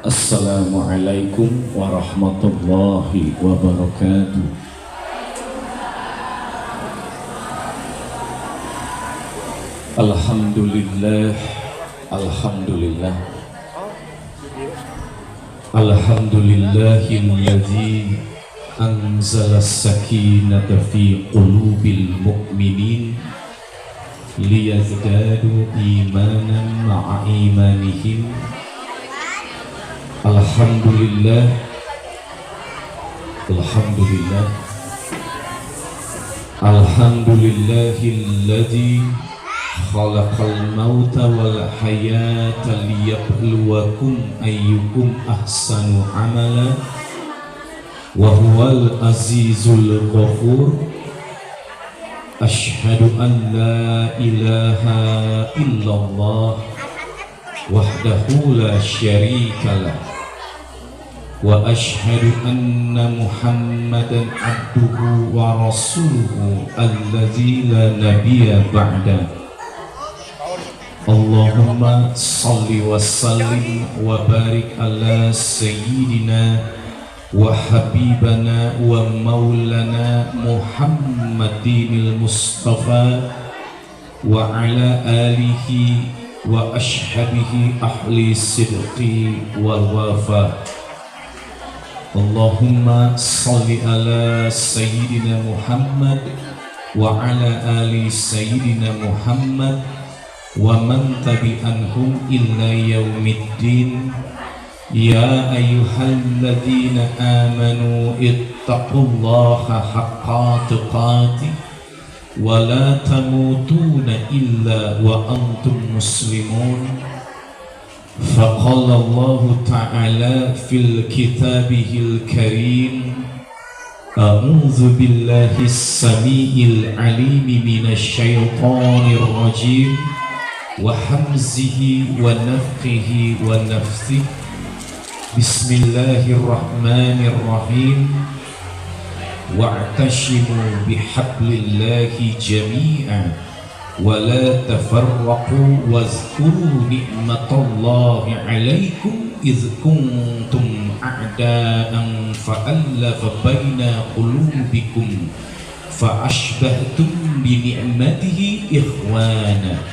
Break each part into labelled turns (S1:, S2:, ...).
S1: Assalamualaikum warahmatullahi wabarakatuh. Alhamdulillah, alhamdulillah, alhamdulillahilladzi anzala as-sakinata fi qulubil mu'minin liyazdadu imanan ma'a imanihim. Alhamdulillah, alhamdulillah, alhamdulillahilladzi khalaqal mauta wal hayata liyabluwakum ayyukum ahsanu amala wa huwal azizul ghafur. Asyhadu an la ilaha illallah wahdahu la syarikalah wa asyhadu anna Muhammadan abduhu wa rasuluhu alladzi la nabiyya ba'da. Allahumma salli wa sallim wa barik ala sayyidina wa habibana wa maulana Muhammadinil Mustafa wa ala alihi wa ashabihi ahli sidqi wal wafa. Allahumma salli ala sayyidina Muhammad wa ala ali sayyidina Muhammad wa man tabi'anhum illa yaumiddin. Ya ayyuhalladzina amanu ittaqullaha haqqa tuqatih wa la tamutuna illa wa antum muslimun. Faqala Allah ta'ala fil kitabihil karim, a'udzu billahi as-sami'il 'alim minasy syaithanir rajim wa hamzihi wa nafthihi wa nafthihi. Bismillahirrahmanirrahim. Wa'tashimu bihablillahi jami'an wa la tafarraqu wazkuru ni'matallahi 'alaikum idz kuntum a'da'an fa'allafa baina qulubikum fa ashbahtum bi ni'matihi ikhwana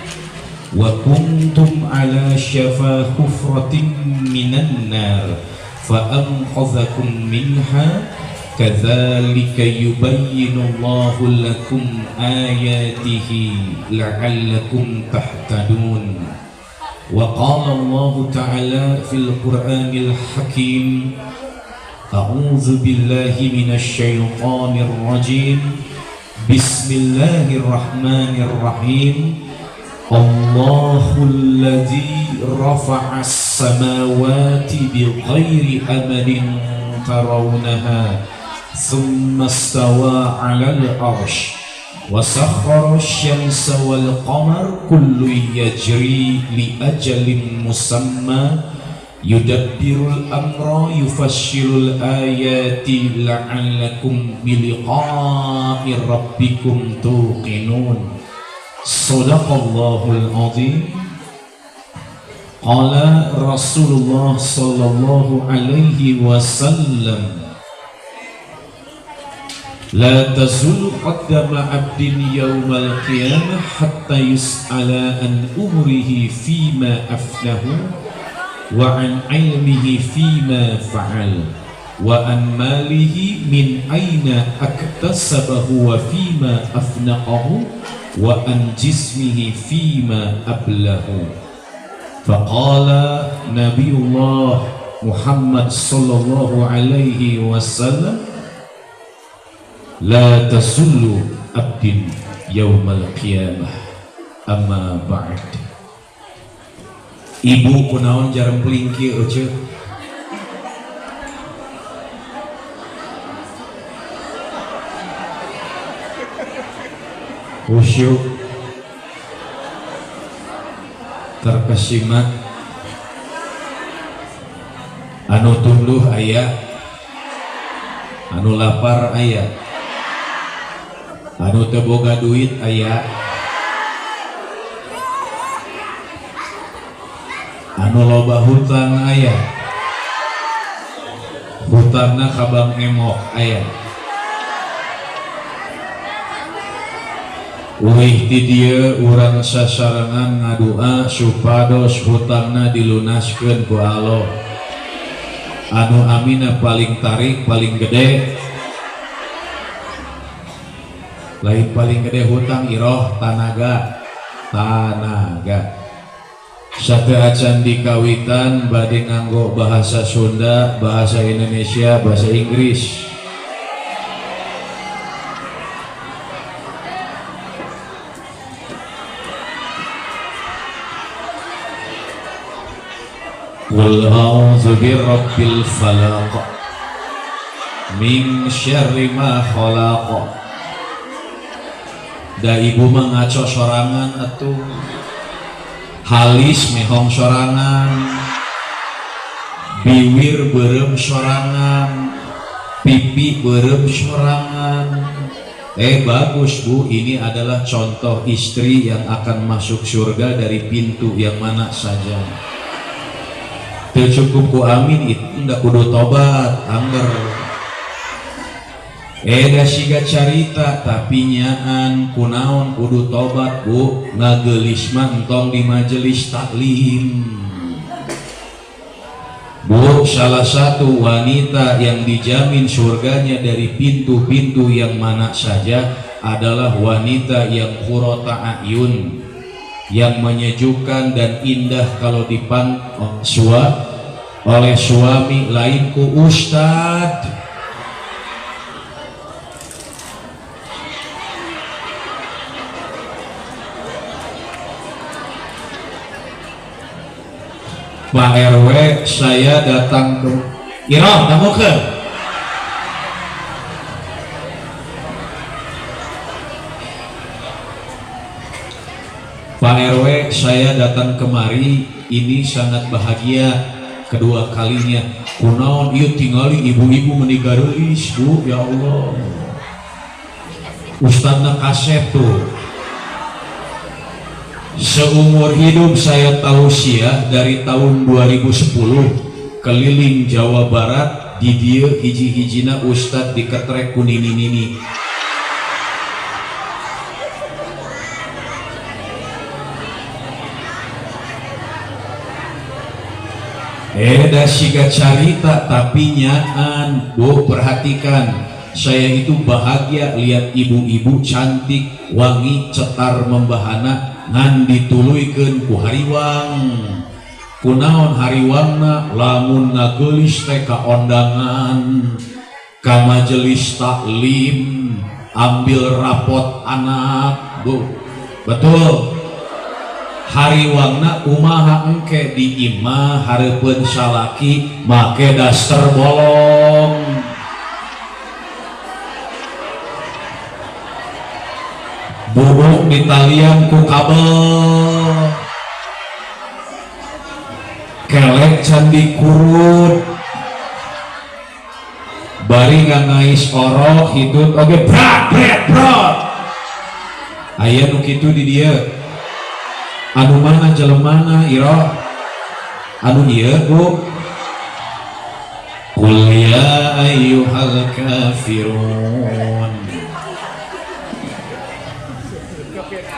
S1: wa kuntum ala syafa hufratin minan nar fa anqadhakum minha. Kadzalika yubayyinullahu lakum ayatihi la'allakum tahtadun. Wa qala Allah ta'ala fil Qur'anil Hakim, a'udzu billahi minasy syaithanir rajim. Bismillahirrahmanirrahim. Allahul ladzi rafa'as samawati bighairi amadin tarawnaha thumma istawa 'alal 'arsy wa sakhkhara asy-syamsa wal qamara kullun yajri li ajalin musamma yudabbirul amra yufassirul ayati la'allakum biliqa'i rabbikum tuqinun. Shadaqallahul azim. Qala Rasulullah sallallahu alaihi wasallam, la tazul qaddama abdin yawmal qiyamah hatta yus'ala an umrihi fima afnahu wa an ilmihi fima fa'al wa an malihi min aina aktasabahu wa fima afnaqahu wa an jismihi fima ablahu. Faqala Nabiullah Muhammad sallallahu alaihi wasallam, la tasullu abdin yaumal qiyamah amma ba'd. Ibu kunaon jarang pelingki ece khusyuk terkesimat anu tunduh aya, anu lapar aya, anu teu boga duit aya, anu loba hutang aya, hutangna kabang emok aya. Uih ti dieu urang sasarangan ngadua supados hutangna dilunaskeun ku Allah. Anu amina paling tarik paling gede, lain paling gede hutang iroh tanaga. Sate acan dikawitan bade nganggo bahasa Sunda, bahasa Indonesia, bahasa Inggris. Qul a'udzu birabbil falaq min syarri ma khalaq. Da ibu mah ngaco sorangan atuh, halis mehong sorangan, biwir beureum sorangan, pipi beureum sorangan. Bagus Bu, ini adalah contoh istri yang akan masuk surga dari pintu yang mana saja. Teu cukup ku amin itu ndak kudu tobat angger. Da siga carita tapi nyaan kunaon kudu tobat Bu, ngageulis mah entong di majelis taklim. Bu, salah satu wanita yang dijamin surganya dari pintu-pintu yang mana saja adalah wanita yang qurrata a'yun, yang menyejukkan dan indah kalau dipandang oleh suami, lain ku ustad. Pak RW, saya datang ke Iroh, kamu ke Pak RW, saya datang kemari ini sangat bahagia kedua kalinya. Kunaon ieu tingali ibu-ibu meninggalis Bu, ya Allah. Ustadna kasep tuh. Seumur hidup saya tausiah dari tahun 2010 keliling Jawa Barat di dieu hiji-hijina ustad diketrek ku nini-nini. Da siga carita tapi nyaan Bu, perhatikan. Saya itu bahagia lihat ibu-ibu cantik, wangi, cetar membahana ngan dituluykeun ku hariwang. Kunaon hariwangna? Lamun ngageulis teh ka ondangan, ka majelis taklim, ambil rapot anak Bu. Betul. Hariwangna kumaha engke di imah hareupeun salaki make daster bolong. Bubuk di talian ku kabel, kelek candi kurut, bari ngangais orok hitut oge brat. Aya nu kitu di dieu. Anu mana jelemana Iroh? Anu ieu Bu. Qul ya ayyuhal kafirun.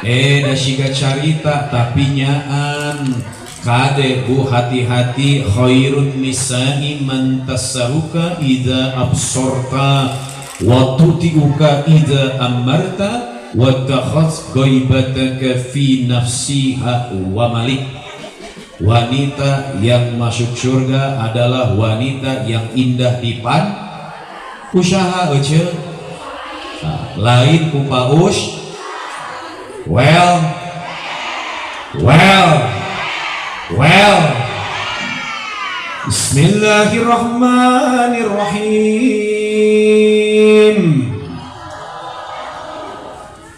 S1: Da siga carita tapi nyaan kade Bu, hati-hati. Khairun nisa'i man tasaruka idza absorta wa tuti'uka idza amarta wa takhaz ghaibataka fi nafsiha wa malik. Wanita yang masuk surga adalah wanita yang indah dipan usaha ece, lain ku paus. Well, Bismillahirrahmanirrahim.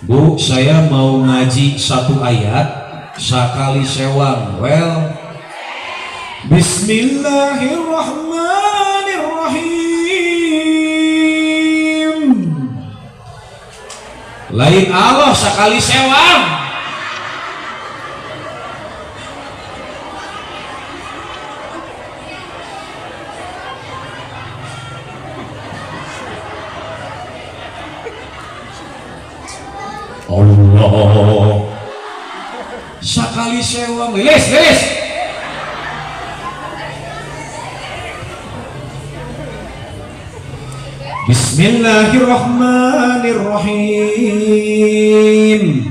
S1: Bu, saya mau ngaji satu ayat sekali sewang. Well, Bismillahirrahmanirrahim. Lain Allah sekali sewang. Allah sakali sewang lilis Bismillahirrahmanirrahim.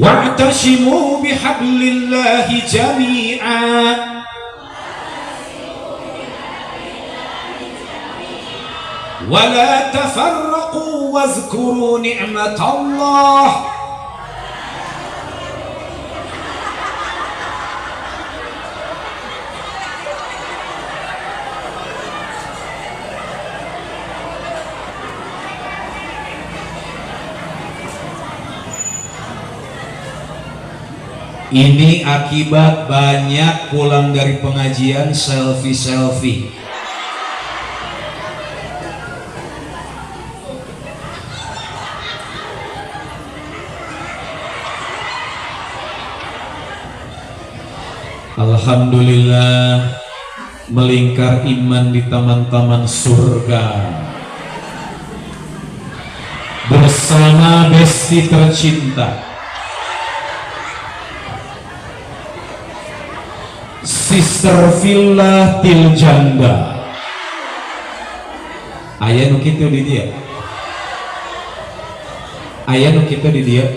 S1: Wa'tasimu bihablillahi jami'a wa la tafarraqu wazkuru ni'matallah. Ini akibat banyak pulang dari pengajian selfie. Alhamdulillah melingkar iman di taman-taman surga bersama besti tercinta Sister Villa Tiljanda. Aya nu kitu di dia.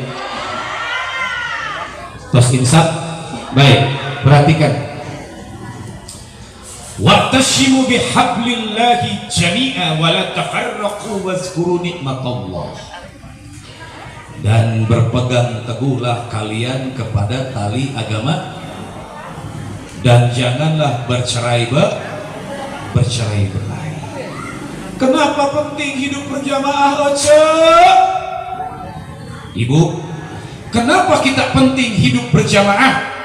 S1: Tos insaf. Baik, perhatikan. Wa'tashimu bihablillahi jami'a wa la tafarraqu wazkuru nikmatallah. Dan berpegang teguhlah kalian kepada tali agama dan janganlah bercerai-berai. Kenapa penting hidup berjamaah, Ibu? Kenapa kita penting hidup berjamaah?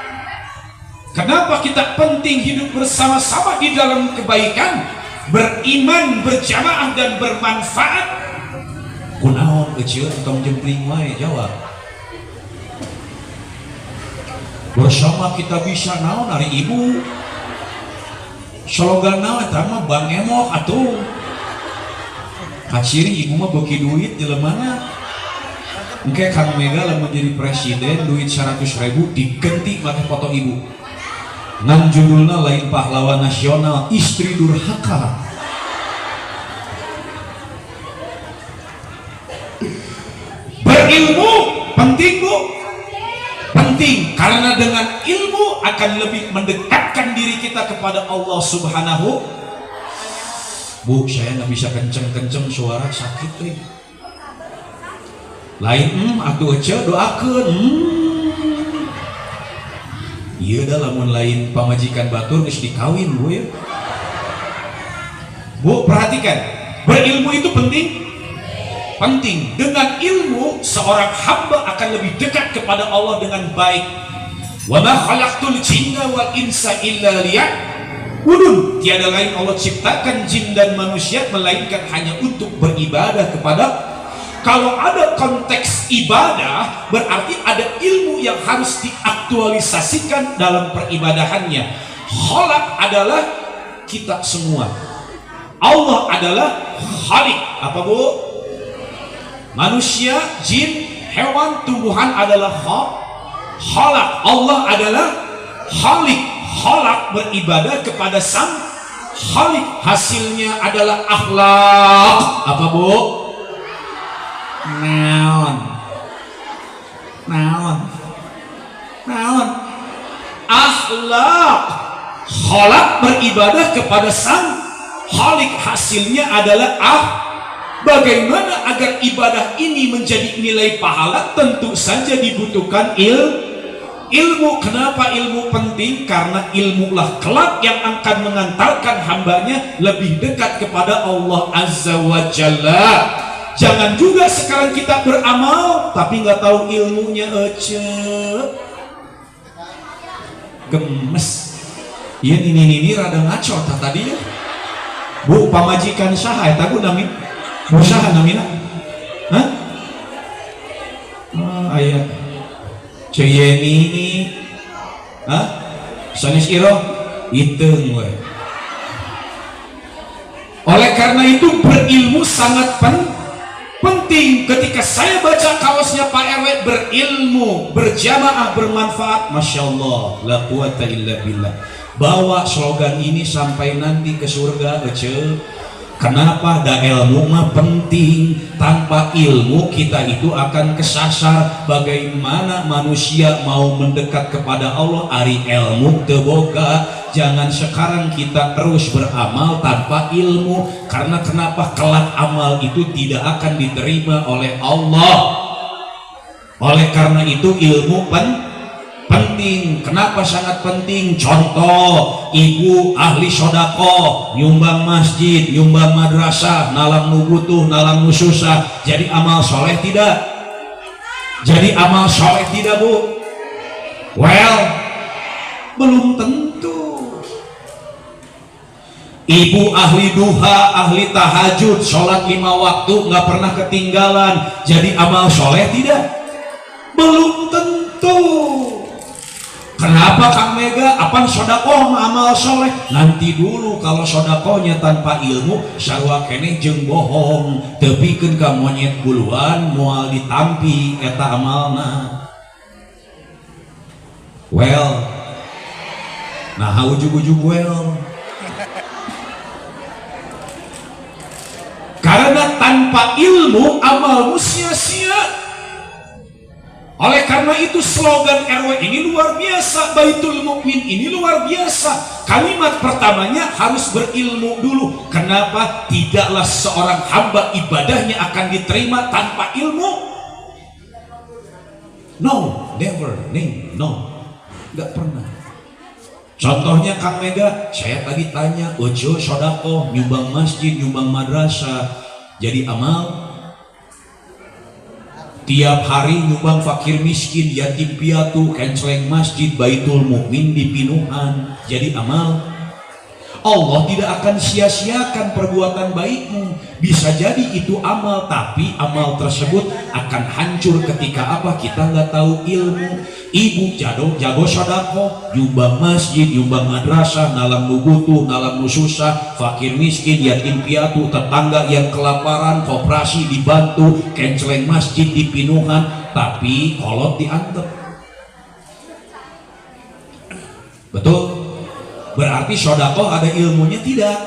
S1: Kenapa kita penting hidup bersama-sama di dalam kebaikan, beriman, berjamaah dan bermanfaat? Kunaon tong jempling wae jawab. Bersama kita bisa naon hari Ibu. Slogan naon eta mah Bang Emok atuh. Kaciri Ibu mah beuki duit jelemana. Engke Kang Mega lamun jadi presiden duit 100.000 digenti make foto Ibu. Ngan judulna lain pahlawan nasional, istri durhaka. Berilmu penting, Bu. Penting karena dengan ilmu akan lebih mendekatkan diri kita kepada Allah Subhanahu. Bu, saya nggak bisa kenceng-kenceng suara sakit lain atuh aja doakeun. Iya dah lamun lain pamajikan batur geus dikawin, Bu ya. Bu, perhatikan, berilmu itu penting. Dengan ilmu seorang hamba akan lebih dekat kepada Allah dengan baik. Wa ma khalaqtul jinna wal insa illa liya'budun. Tiada lain Allah ciptakan jin dan manusia melainkan hanya untuk beribadah kepada. Kalau ada konteks ibadah berarti ada ilmu yang harus diaktualisasikan dalam peribadahannya. Khalaq adalah kita semua. Allah adalah khaliq. Apa, Bu? Manusia, jin, hewan, tumbuhan adalah khalaq. Allah adalah khaliq. Khalaq beribadah kepada sang khaliq. Hasilnya adalah akhlak. Apa, Bu? Naon akhlak. Khalaq beribadah kepada sang khaliq. Hasilnya adalah Bagaimana agar ibadah ini menjadi nilai pahala? Tentu saja dibutuhkan ilmu. Kenapa ilmu penting? Karena ilmulah kelak yang akan mengantarkan hambanya lebih dekat kepada Allah Azza wa Jalla. Jangan juga sekarang kita beramal tapi nggak tahu ilmunya aja. Gemes. Iya ini rada ngaco tadi ya. Bu, pamajikan saha eta Bu nami? Usaha namina, ayah Ceyeni, sanis iro, iteng we. Oleh karena itu berilmu sangat penting. Ketika saya baca kaosnya Pak RW, berilmu, berjamaah, bermanfaat, Masya Allah, la quwata illa billah. Bawa slogan ini sampai nanti ke surga, Kenapa? Da ilmu mah penting. Tanpa ilmu kita itu akan kesasar. Bagaimana manusia mau mendekat kepada Allah ari ilmu teu boga? Jangan sekarang kita terus beramal tanpa ilmu. Karena kenapa? Kelak amal itu tidak akan diterima oleh Allah. Oleh karena itu ilmu penting. Kenapa sangat penting? Contoh, ibu ahli sodako, nyumbang masjid, nyumbang madrasah, nalam nu butuh, nalam nu susah. Jadi amal soleh tidak? Jadi amal soleh tidak, Bu? Well, belum tentu. Ibu ahli duha, ahli tahajud, sholat 5 waktu, nggak pernah ketinggalan. Jadi amal soleh tidak? Belum tentu. Kenapa Kang Mega? Apaan sodakoh amal soleh? Nanti dulu, kalau sodakohnya tanpa ilmu sarua keneh jeung bohong, tepikeun ka monyet buluan moal ditampi eta amalna. Well, nah ujug-ujug well. Karena tanpa ilmu amalmu sia-sia. Oleh karena itu slogan RW ini luar biasa, Baitul Mukmin ini luar biasa. Kalimat pertamanya harus berilmu dulu. Kenapa? Tidaklah seorang hamba ibadahnya akan diterima tanpa ilmu. No, never, no, nggak pernah. Contohnya Kang Mega, saya tadi tanya, ojo sodako, nyumbang masjid, nyumbang madrasah, jadi amal. Tiap hari nyumbang fakir miskin, yatim piatu, kenceleng masjid, Baitul Mukmin dipinuhan, jadi amal. Allah tidak akan sia-siakan perbuatan baikmu. Bisa jadi itu amal, tapi amal tersebut akan hancur ketika apa? Kita nggak tahu ilmu. Ibu jago sodako, nyumbang masjid, nyumbang madrasah, nalam nu butuh, nalam nu susah, fakir miskin, yatim piatu, tetangga yang kelaparan, koperasi dibantu, kenceleng masjid dipinuhan, tapi kolot diantep. Betul? Berarti sodako ada ilmunya? Tidak.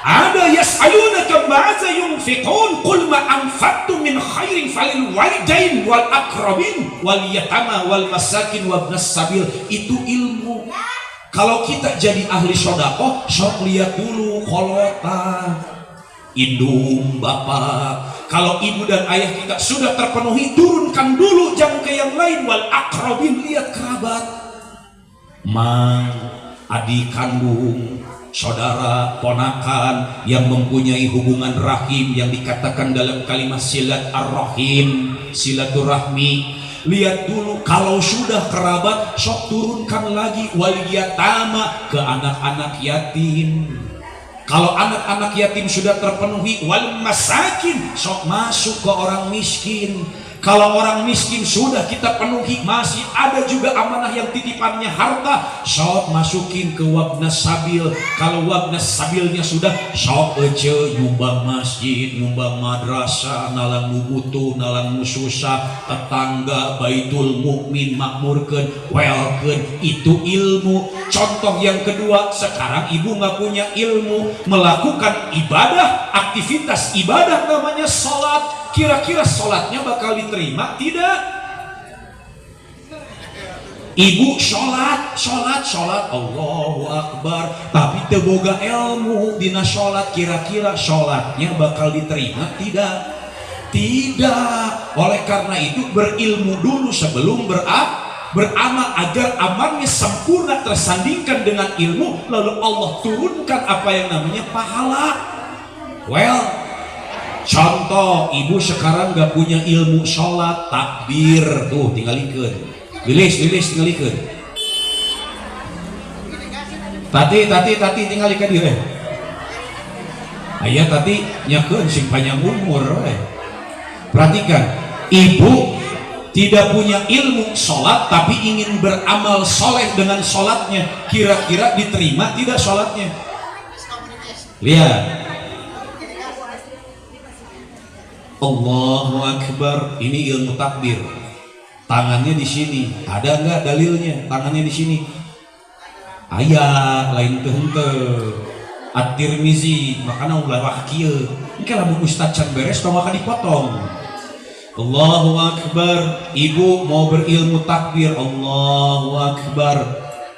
S1: Ada. Yas'alunaka ma'aza yunfiqun qul ma anfaqtum min khairin falil walidain wal aqrabin wal yatama wal masakin wabnas sabil. Itu ilmu. Kalau kita jadi ahli sodako, sok lihat dulu kolota indung bapak. Kalau ibu dan ayah kita sudah terpenuhi, turunkan dulu, jangan ke yang lain. Wal aqrabin, lihat kerabat, mang, adik kandung, saudara, ponakan yang mempunyai hubungan rahim yang dikatakan dalam kalimat silat ar-rahim, silaturahmi. Lihat dulu, kalau sudah kerabat, sok turunkan lagi. Wal yatama, ke anak-anak yatim. Kalau anak-anak yatim sudah terpenuhi, wal masakin, sok masuk ke orang miskin. Kalau orang miskin sudah kita penuhi, masih ada juga amanah yang titipannya harta, sok masukin ke wabnas sabil. Kalau wabnas sabilnya sudah, sok ece nyumbang masjid, nyumbang madrasah, nalang nu butuh, nalang nu susah, tetangga, Baitul Mukmin, makmurkeun, welkeun. Itu ilmu. Contoh yang kedua, sekarang ibu nggak punya ilmu, melakukan ibadah, aktivitas ibadah namanya sholat. Kira-kira sholatnya bakal diterima? Tidak. Ibu sholat Allahu Akbar, tapi teboga ilmu dina sholat, kira-kira sholatnya bakal diterima? Tidak. Oleh karena itu berilmu dulu sebelum beramal, agar amalnya sempurna tersandingkan dengan ilmu, lalu Allah turunkan apa yang namanya pahala. Well, contoh, ibu sekarang gak punya ilmu sholat, takbir, tuh tinggal ikut, lilis tinggal ikut, tati tinggal ikut dia. Ayah tati nyakeun sing panjang umur. Perhatikan, ibu tidak punya ilmu sholat tapi ingin beramal soleh dengan sholatnya, kira-kira diterima tidak sholatnya? Lihat, Allahu Akbar. Ini ilmu takbir. Tangannya di sini. Ada nggak dalilnya? Tangannya di sini. Ayat lain teu. At-Tirmizi makana ulah wahkieu. Engke lamun ustaz can beres tong maka dipotong. Allahu Akbar. Ibu mau berilmu takbir. Allahu Akbar.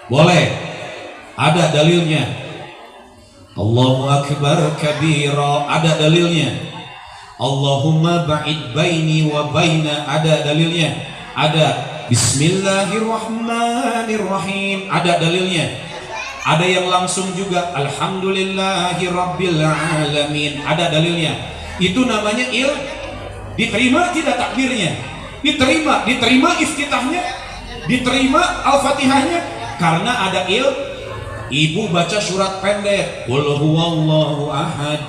S1: Boleh. Ada dalilnya. Allahu Akbar kabira. Ada dalilnya. Allahumma ba'id baini wa baina. Ada dalilnya. Ada Bismillahirrahmanirrahim. Ada dalilnya. Ada yang langsung juga Alhamdulillahirabbil alamin. Ada dalilnya. Itu namanya diterima tidak takbirnya? Diterima iftitahnya, diterima al-fatihahnya karena ada ibu baca surat pendek qul huwallahu ahad.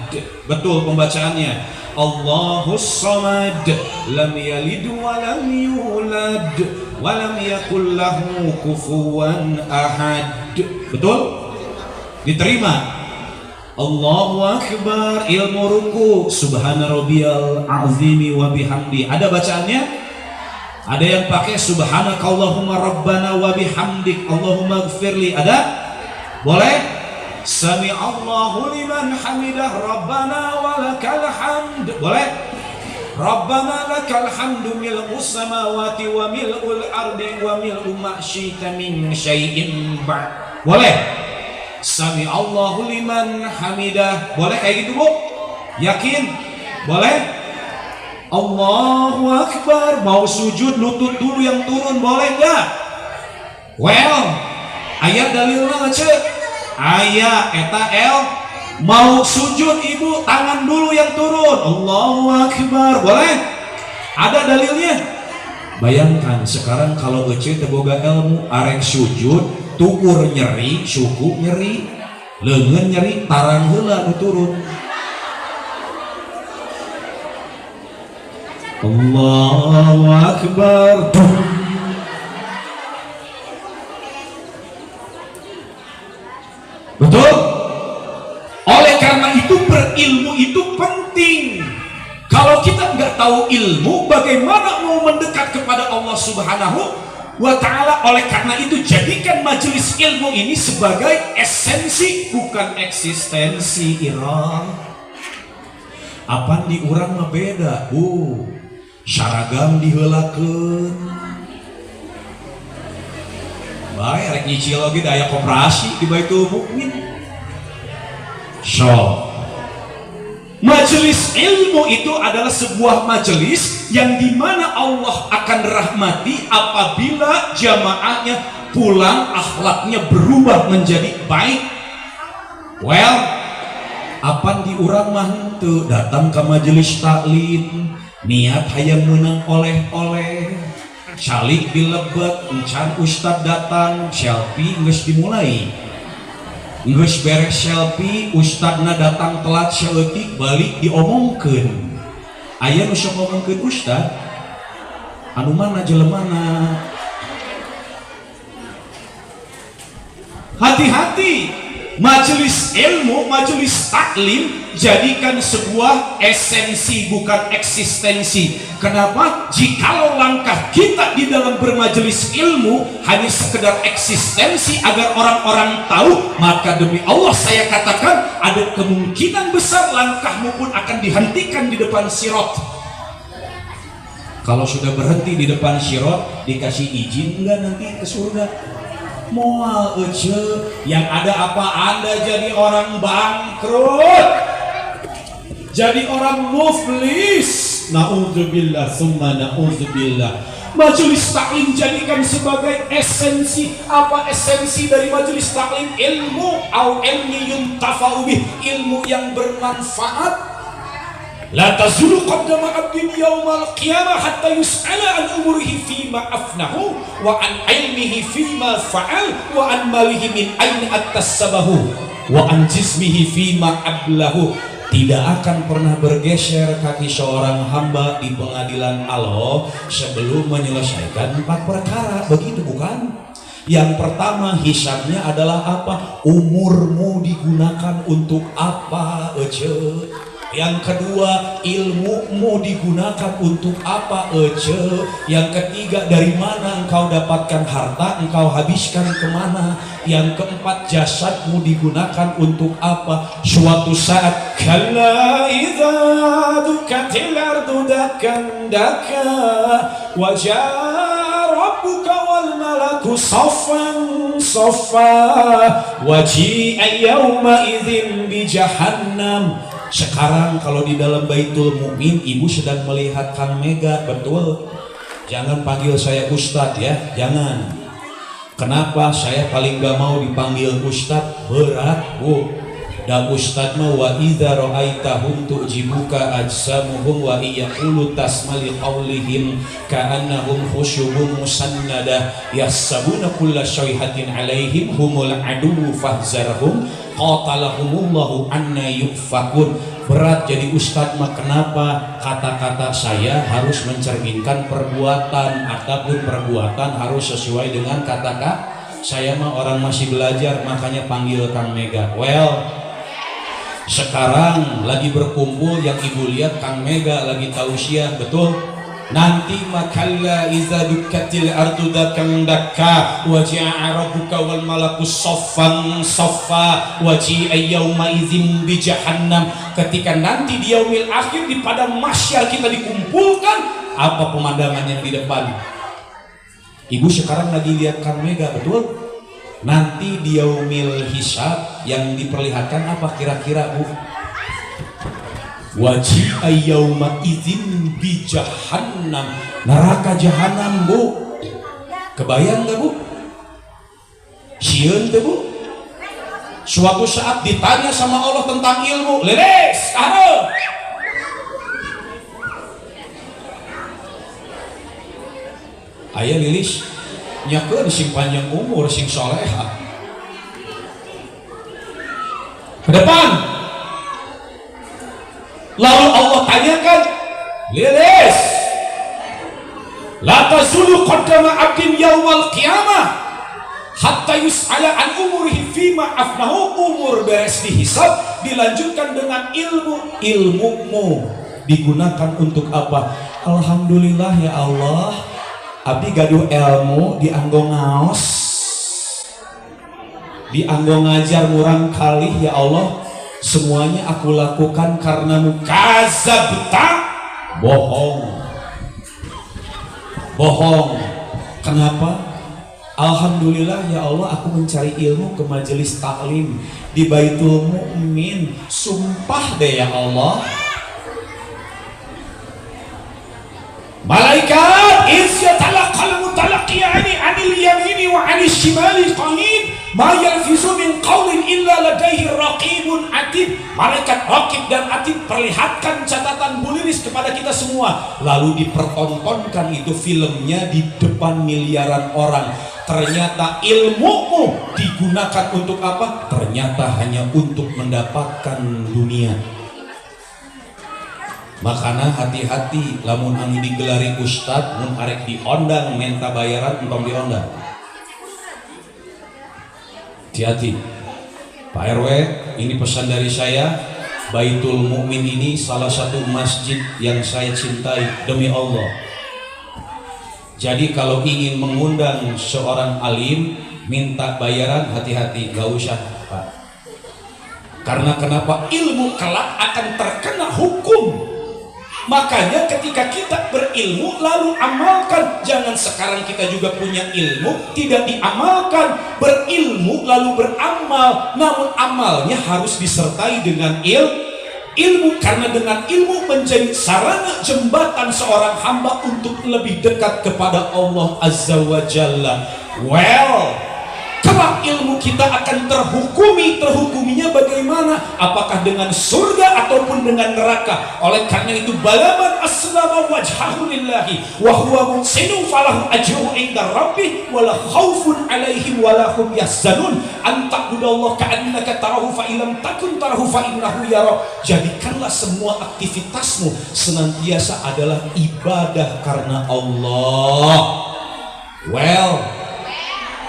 S1: Betul pembacaannya. Allahus samad lam yalid wa lam yulad wa lam yakul lahu kufuwan ahad. Betul? Diterima. Allahu Akbar. Ilmu ruku subhana rabbiyal azimi wa bihamdi. Ada bacaannya? Ada yang pakai subhanaka Allahumma rabbana wa bihamdik Allahumma gfirli. Ada? Boleh? Sami Allahu liman hamidah Rabbana walakal hamd. Boleh? Rabbana lakal hamdu mil'us samawati wa mil'ul ardi wa mil'u ma syi'ta min syai'in ba'd. Boleh? Sami Allahu liman hamidah. Boleh kayak gitu, Bu? Yakin? Boleh? Allahu Akbar. Mau sujud lutut dulu yang turun, boleh enggak? Well, ayat dalilnya cek. Ayah eta mau sujud ibu tangan dulu yang turun. Allahu Akbar. Boleh? Ada dalilnya? Bayangkan sekarang kalau ece teboga ilmu arek sujud tukur nyeri, suku nyeri, leungeun nyeri, tarang heula nu turun. Allahu Akbar. Betul? Oleh karena itu berilmu itu penting. Kalau kita nggak tahu ilmu, bagaimana mau mendekat kepada Allah Subhanahu wa Ta'ala? Oleh karena itu jadikan majelis ilmu ini sebagai esensi, bukan eksistensi. Apaan di urang mah beda, syaragam diheulakeun. Baik, rek nyicil lagi daya koperasi di Baitul Mukmin. So, majelis ilmu itu adalah sebuah majelis yang dimana Allah akan rahmati apabila jamaahnya pulang akhlaknya berubah menjadi baik. Well, apa di urang mah henteu datang ke majelis taklim niat hayang menang oleh-oleh. Calik dilebet, encan ustad datang, selfie geus dimulai. Geus beres selfie, ustadna datang telat seutik balik diomongkeun. Aya nu sok ngomongkeun ustad, anu mana jelemana. Hati-hati. Majelis ilmu, majelis taklim jadikan sebuah esensi bukan eksistensi. Kenapa? Jikalau langkah kita di dalam bermajelis ilmu hanya sekedar eksistensi agar orang-orang tahu, maka demi Allah saya katakan ada kemungkinan besar langkahmu pun akan dihentikan di depan sirat. Kalau sudah berhenti di depan sirat, dikasih izin enggak nanti ke surga? Moal ece, yang ada apa Anda jadi orang bangkrut, jadi orang muflis. Na'udzubillah summa na'udzubillah. Majelis taklim jadikan sebagai esensi. Apa esensi dari majelis taklim? Ilmu au ilmi yuntafa'u bih, ilmu yang bermanfaat. La tazulu qaddama abdin yaumal qiyamah hatta yus'ala an umurihi fima afnahu wa an ilmihi fima fa'al wa an malihi min aina attasabahu wa an jismihi fima ablahu. Tidak akan pernah bergeser kaki seorang hamba di pengadilan Allah sebelum menyelesaikan 4 perkara. Begitu bukan? Yang pertama hisabnya adalah apa? Umurmu digunakan untuk apa?
S2: Yang kedua, ilmumu digunakan untuk apa, Ece? Yang ketiga, dari mana engkau dapatkan harta, engkau habiskan kemana? Yang keempat, jasadmu digunakan untuk apa? Suatu saat, kalla idza dukatil ardu dakan daka wa jaa rabbuka wal malaku saffan saffa wa ji'a yawma idzin bi jahannam. Sekarang kalau di dalam Baitul Mukmin ibu sedang melihat Kang Mega, betul? Jangan panggil saya Ustadz ya, jangan. Kenapa? Saya paling gak mau dipanggil Ustadz, berat bu. Dan Ustadz mah wa idza ra'aitahum tu'jibuka ajsamuhum wa iyaqulu tasmali qawlihim ka'annahum khusyubun musannadah yahsabuna kulla syaihatin alaihim humul aduwwu fahzarhum qatalahumullahu anna yufakun. Berat jadi Ustadz mah. Kenapa? Kata-kata saya harus mencerminkan perbuatan, ataupun perbuatan harus sesuai dengan kata-kata saya mah orang masih belajar, makanya panggil Kang Mega. Well, sekarang lagi berkumpul, yang ibu lihat Kang Mega lagi tausiah, betul? Nanti makalla iza dukatil ardu dakan dakka wa ja'a rabbuka wal malaku saffan saffa wa ji'a yawma idzin bi jahannam. Ketika nanti di yaumil akhir di padang mahsyar kita dikumpulkan, apa pemandangan yang di depan? Ibu sekarang lagi lihat Kang Mega, betul? Nanti di yaumil hisab yang diperlihatkan apa kira-kira bu? Waji'a yawma idzin bi jahannam, neraka jahanam bu. Kebayang gak bu? Sieun teh bu? Suatu saat ditanya sama Allah tentang ilmu, leles karo. Aya lilis nyakeun sing panjang umur, sing soleha. Ke depan. Lalu Allah tanyakan, lilis, la tazulu qaddama abdin yawmal qiyamah hatta yus'ala an umurihi fima afnahu. Umur beres dihisab, dilanjutkan dengan ilmu. Ilmumu digunakan untuk apa? Alhamdulillah ya Allah, abdi gaduh ilmu dianggo ngaos, dianggo ngajar murang kali ya Allah. Semuanya aku lakukan karena kazabta, bohong. Bohong. Kenapa? Alhamdulillah ya Allah, aku mencari ilmu ke majelis taklim di Baitul Mukmin. Sumpah deh ya Allah, malaikat yatalaqal mutalaqiyani 'anil yamini wa 'anil shimali qa'id ma yalfizu min qawlin illa ladaihi raqibun atid. Malaikat raqib dan atid perlihatkan catatan buliris kepada kita semua, lalu dipertontonkan itu filmnya di depan miliaran orang. Ternyata ilmumu digunakan untuk apa? Ternyata hanya untuk mendapatkan dunia. Makanya hati-hati lamun anu digelari ustad, mun arek diondang minta bayaran entong diondang. Hati-hati. Pak RW, ini pesan dari saya. Baitul Mukmin ini salah satu masjid yang saya cintai demi Allah. Jadi kalau ingin mengundang seorang alim minta bayaran, hati-hati, gak usah Pak. Karena kenapa? Ilmu kelak akan terkena hukum. Makanya ketika kita berilmu lalu amalkan. Jangan sekarang kita juga punya ilmu tidak diamalkan. Berilmu lalu beramal, namun amalnya harus disertai dengan ilmu. Karena dengan ilmu menjadi sarana jembatan seorang hamba untuk lebih dekat kepada Allah Azza wa Jalla. Well, kelak ilmu kita akan terhukuminya bagaimana? Apakah dengan surga ataupun dengan neraka? Oleh karena itu, balaman aslama wajhahu lillahi wa huwa muhsinun falahu ajruhu inda rabbih wala khaufun alaihim wala hum yahzanun an ta'budallaha ka'annaka tarahu fa illam takun tarahu fa innahu yara. Jadikanlah semua aktivitasmu senantiasa adalah ibadah karena Allah. Well,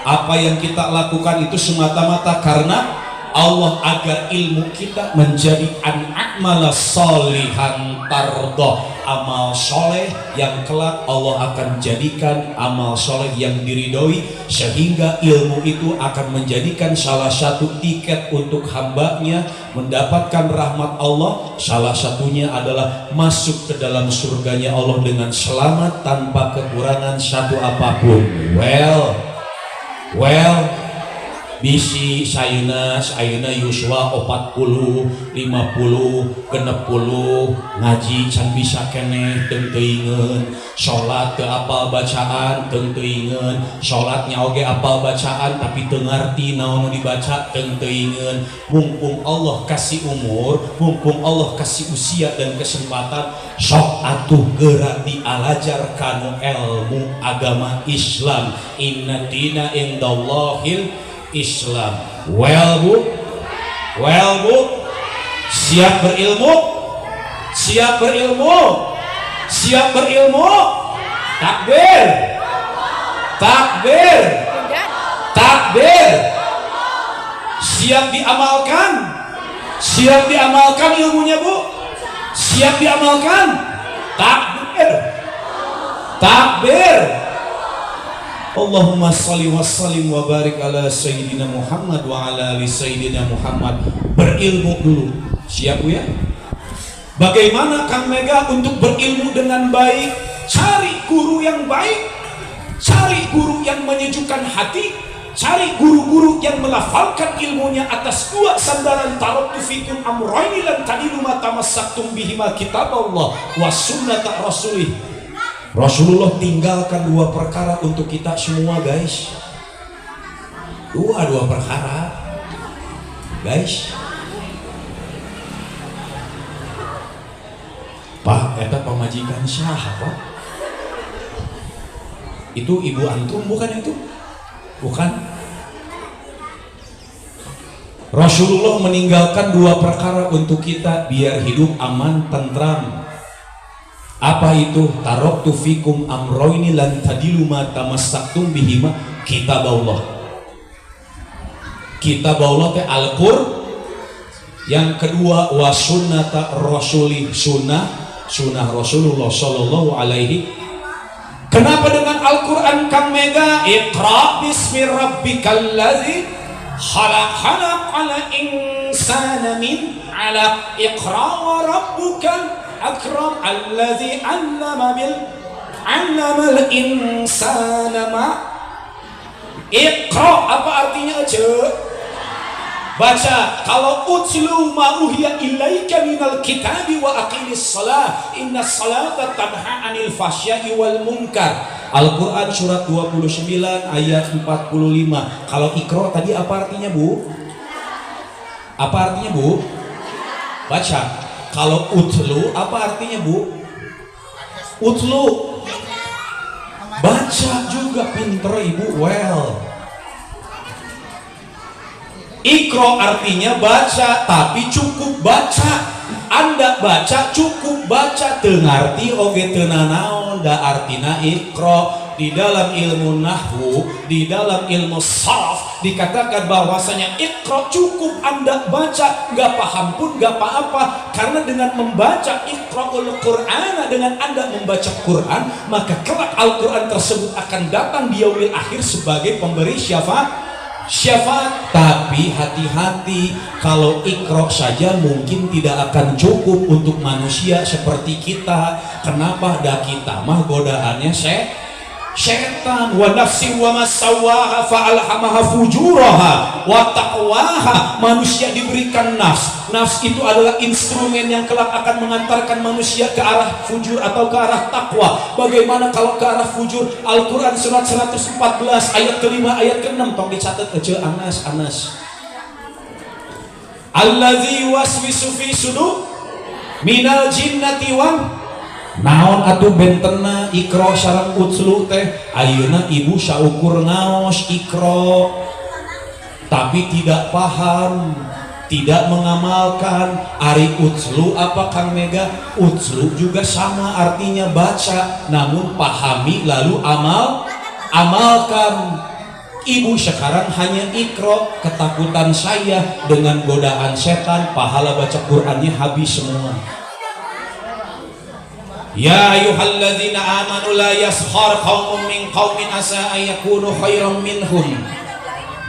S2: apa yang kita lakukan itu semata-mata karena Allah, agar ilmu kita menjadi anak ta'mala solihan tardoh, amal soleh yang kelak Allah akan jadikan amal soleh yang diridhoi, sehingga ilmu itu akan menjadikan salah satu tiket untuk hambanya mendapatkan rahmat Allah. Salah satunya adalah masuk ke dalam surganya Allah dengan selamat tanpa kekurangan satu apapun. Bisi sayuna Yuswa 40 50 60 ngaji can bisa keneh teu teuingeun, salat teu apal bacaan teu teuingeun, salatnya oge apal bacaan tapi teu ngarti naon dibaca teu teuingeun. Mumpung Allah kasih umur, mumpung Allah kasih usia dan kesempatan, sok atuh geura dialajar kanu ilmu agama Islam. Inna dina indallahil Islam. Well bu, siap berilmu, siap berilmu. Takbir. Siap diamalkan ilmunya bu, siap diamalkan. Takbir. Allahumma salli wa sallim wa barik ala Sayyidina Muhammad wa ala ali Sayyidina Muhammad. Berilmu dulu. Siap bu ya? Bagaimana Kang Mega untuk berilmu dengan baik? Cari guru yang baik, cari guru yang menyejukkan hati, cari guru-guru yang melafalkan ilmunya atas dua sandaran taraktu fikum amrayni lan tadilu ma tamassaktum bihima kitaballah wa sunnata rasulih. Rasulullah tinggalkan dua perkara untuk kita semua guys. Dua perkara guys. Pak, eta pamajikan saha Pak? Itu ibu antum bukan itu? Bukan. Rasulullah meninggalkan dua perkara untuk kita biar hidup aman, tentram. Apa itu? Taraktu fikum amroini lan tadilu ma tamassaktum bihima kitaballah. Kitaballah teh Al-Qur'an. Yang kedua wa sunnata rasulih, sunnah Rasulullah sallallahu alaihi. Kenapa dengan Al-Qur'an Kang Mega? Iqra bismi rabbikal ladzi khalaqal insana min 'alaq. Iqra wa rabbukal akram alladzi 'allamal insana ma. Iqra apa artinya ce? Baca. Kalau utlu ma uhiya ilaika minal kitabi wa aqimis shalah innas salata tanha 'anil fahsya'i wal munkar. Al-Qur'an surat 29 ayat 45. Kalau Iqra tadi apa artinya Bu? Apa artinya Bu? Baca. Kalau utlu apa artinya Bu? Utlu baca juga, pinter Ibu. Iqra artinya baca, tapi cukup baca. Anda baca cukup baca, teu ngarti oge teu nanaon, da artina Iqra. Di dalam ilmu nahwu, di dalam ilmu saraf dikatakan bahwasanya Iqra cukup Anda baca, nggak paham pun nggak apa-apa, karena dengan membaca Iqra'ul Qur'an, dengan Anda membaca Quran, maka kelak Al-Quran tersebut akan datang di yaumil akhir sebagai pemberi syafaat. Tapi hati-hati, kalau Iqra saja mungkin tidak akan cukup untuk manusia seperti kita. Kenapa? Da kita mah godaannya setan. Wa nafsi wa masawaha fa'alhamaha fujuraha wa taqwaha. Manusia diberikan nafs. Nafs itu adalah instrumen yang kelak akan mengantarkan manusia ke arah fujur atau ke arah takwa. Bagaimana kalau ke arah fujur? Al-Quran surat 114 ayat kelima ayat ke-6 tong dicatat aja. Anas alladzi waswisu fi sudur minal jinnati wan. Naon atuh bentena Iqra sareng utlu teh? Ayeuna ibu saukur ngaos Iqra tapi tidak paham, tidak mengamalkan. Ari utlu apa Kang Mega? Utlu juga sama artinya baca, namun pahami lalu amalkan. Ibu sekarang hanya ikro, ketakutan saya dengan godaan setan, pahala baca Qur'annya habis semua. Ya ayyuhalladzina amanu la yaskhar qaumun min qaumin asa ay yakunu khairan minhum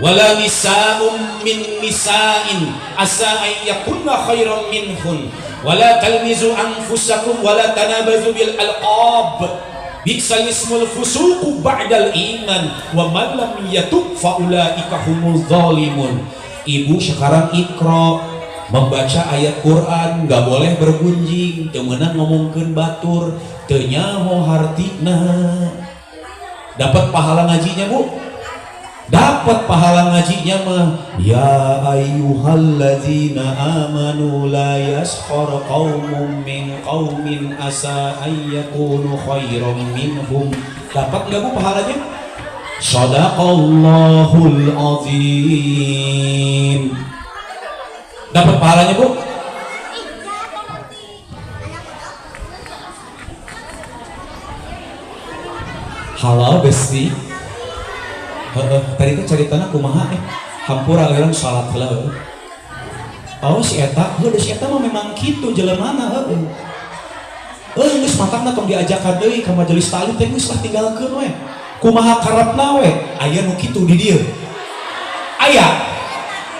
S2: wala nisa'un min nisa'in asa ay yakunna khairan minhum wala talmizu anfusakum wala tanabazu bil alqab bi'sal ismul fusuqu ba'dal iman wa man lam yatub fa ulaika humuz zalimun. Ibu sekarang ikro, membaca ayat Quran, nggak boleh bergunjing, temenan ngomongkeun batur, teu nyaho hartina. Dapat pahala ngajinya, Bu? Dapat pahala ngajinya mah. Ya ayyuhalladzina amanu la yaskhar qaumun min qaumin asa ayyakunu khairan minhum. Dapat enggak, Bu, pahalanya? Shadaqallahul azim. Dapat pahalanya, Bu? Halo besti. Tadi kan ceritanya kumaha hampura orang salat heula. Oh si eta, si eta mah memang kitu jelemana geus matangna tong diajakan deui ka majelis ta'lim teh geus lah tinggalkeun we. Kumaha karepna we? Aya nu kitu di dieu. Aya.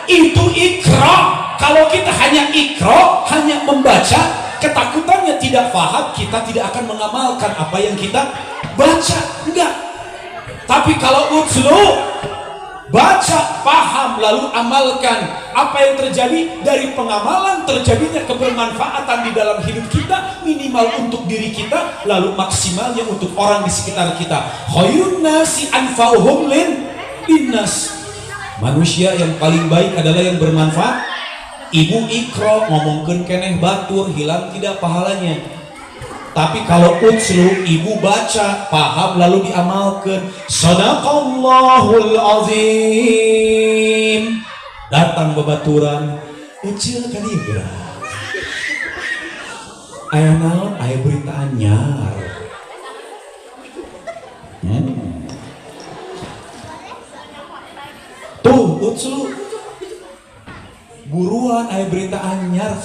S2: Itu ikra. Kalau kita hanya ikra, hanya membaca, ketakutannya tidak paham, kita tidak akan mengamalkan apa yang kita baca. Enggak. Tapi kalau utslu, baca, paham, lalu amalkan, apa yang terjadi dari pengamalan, terjadinya kebermanfaatan di dalam hidup kita, minimal untuk diri kita, lalu maksimalnya untuk orang di sekitar kita. Khairun nasi anfa'uhum linnas. Manusia yang paling baik adalah yang bermanfaat. Ibu ikro, ngomongkeun keneh batur, hilang tidak pahalanya. Tapi kalau utslu, ibu baca, paham, lalu diamalkan. Shadaqallahul azim. Datang babaturan, ecil kadigra. Aya naon? Aya berita anyar. Tuh, utslu. Buruan, aya berita anyar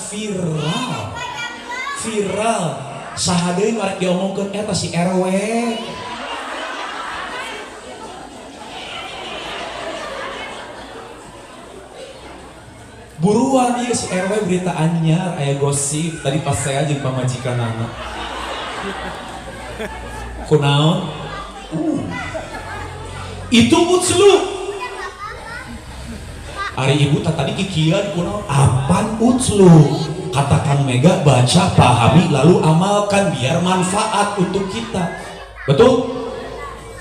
S2: viral. Sahadeun arek diomongkeun eta si RW. Buruan ieu si RW berita anyar, aya gosip tadi pas saya jeung pamajikanana. Kunaon? Itu utslu. Ari ibu tadi kikian kunaon? Apan utslu? Kata Kang Mega, baca, pahami, lalu amalkan biar manfaat untuk kita. Betul?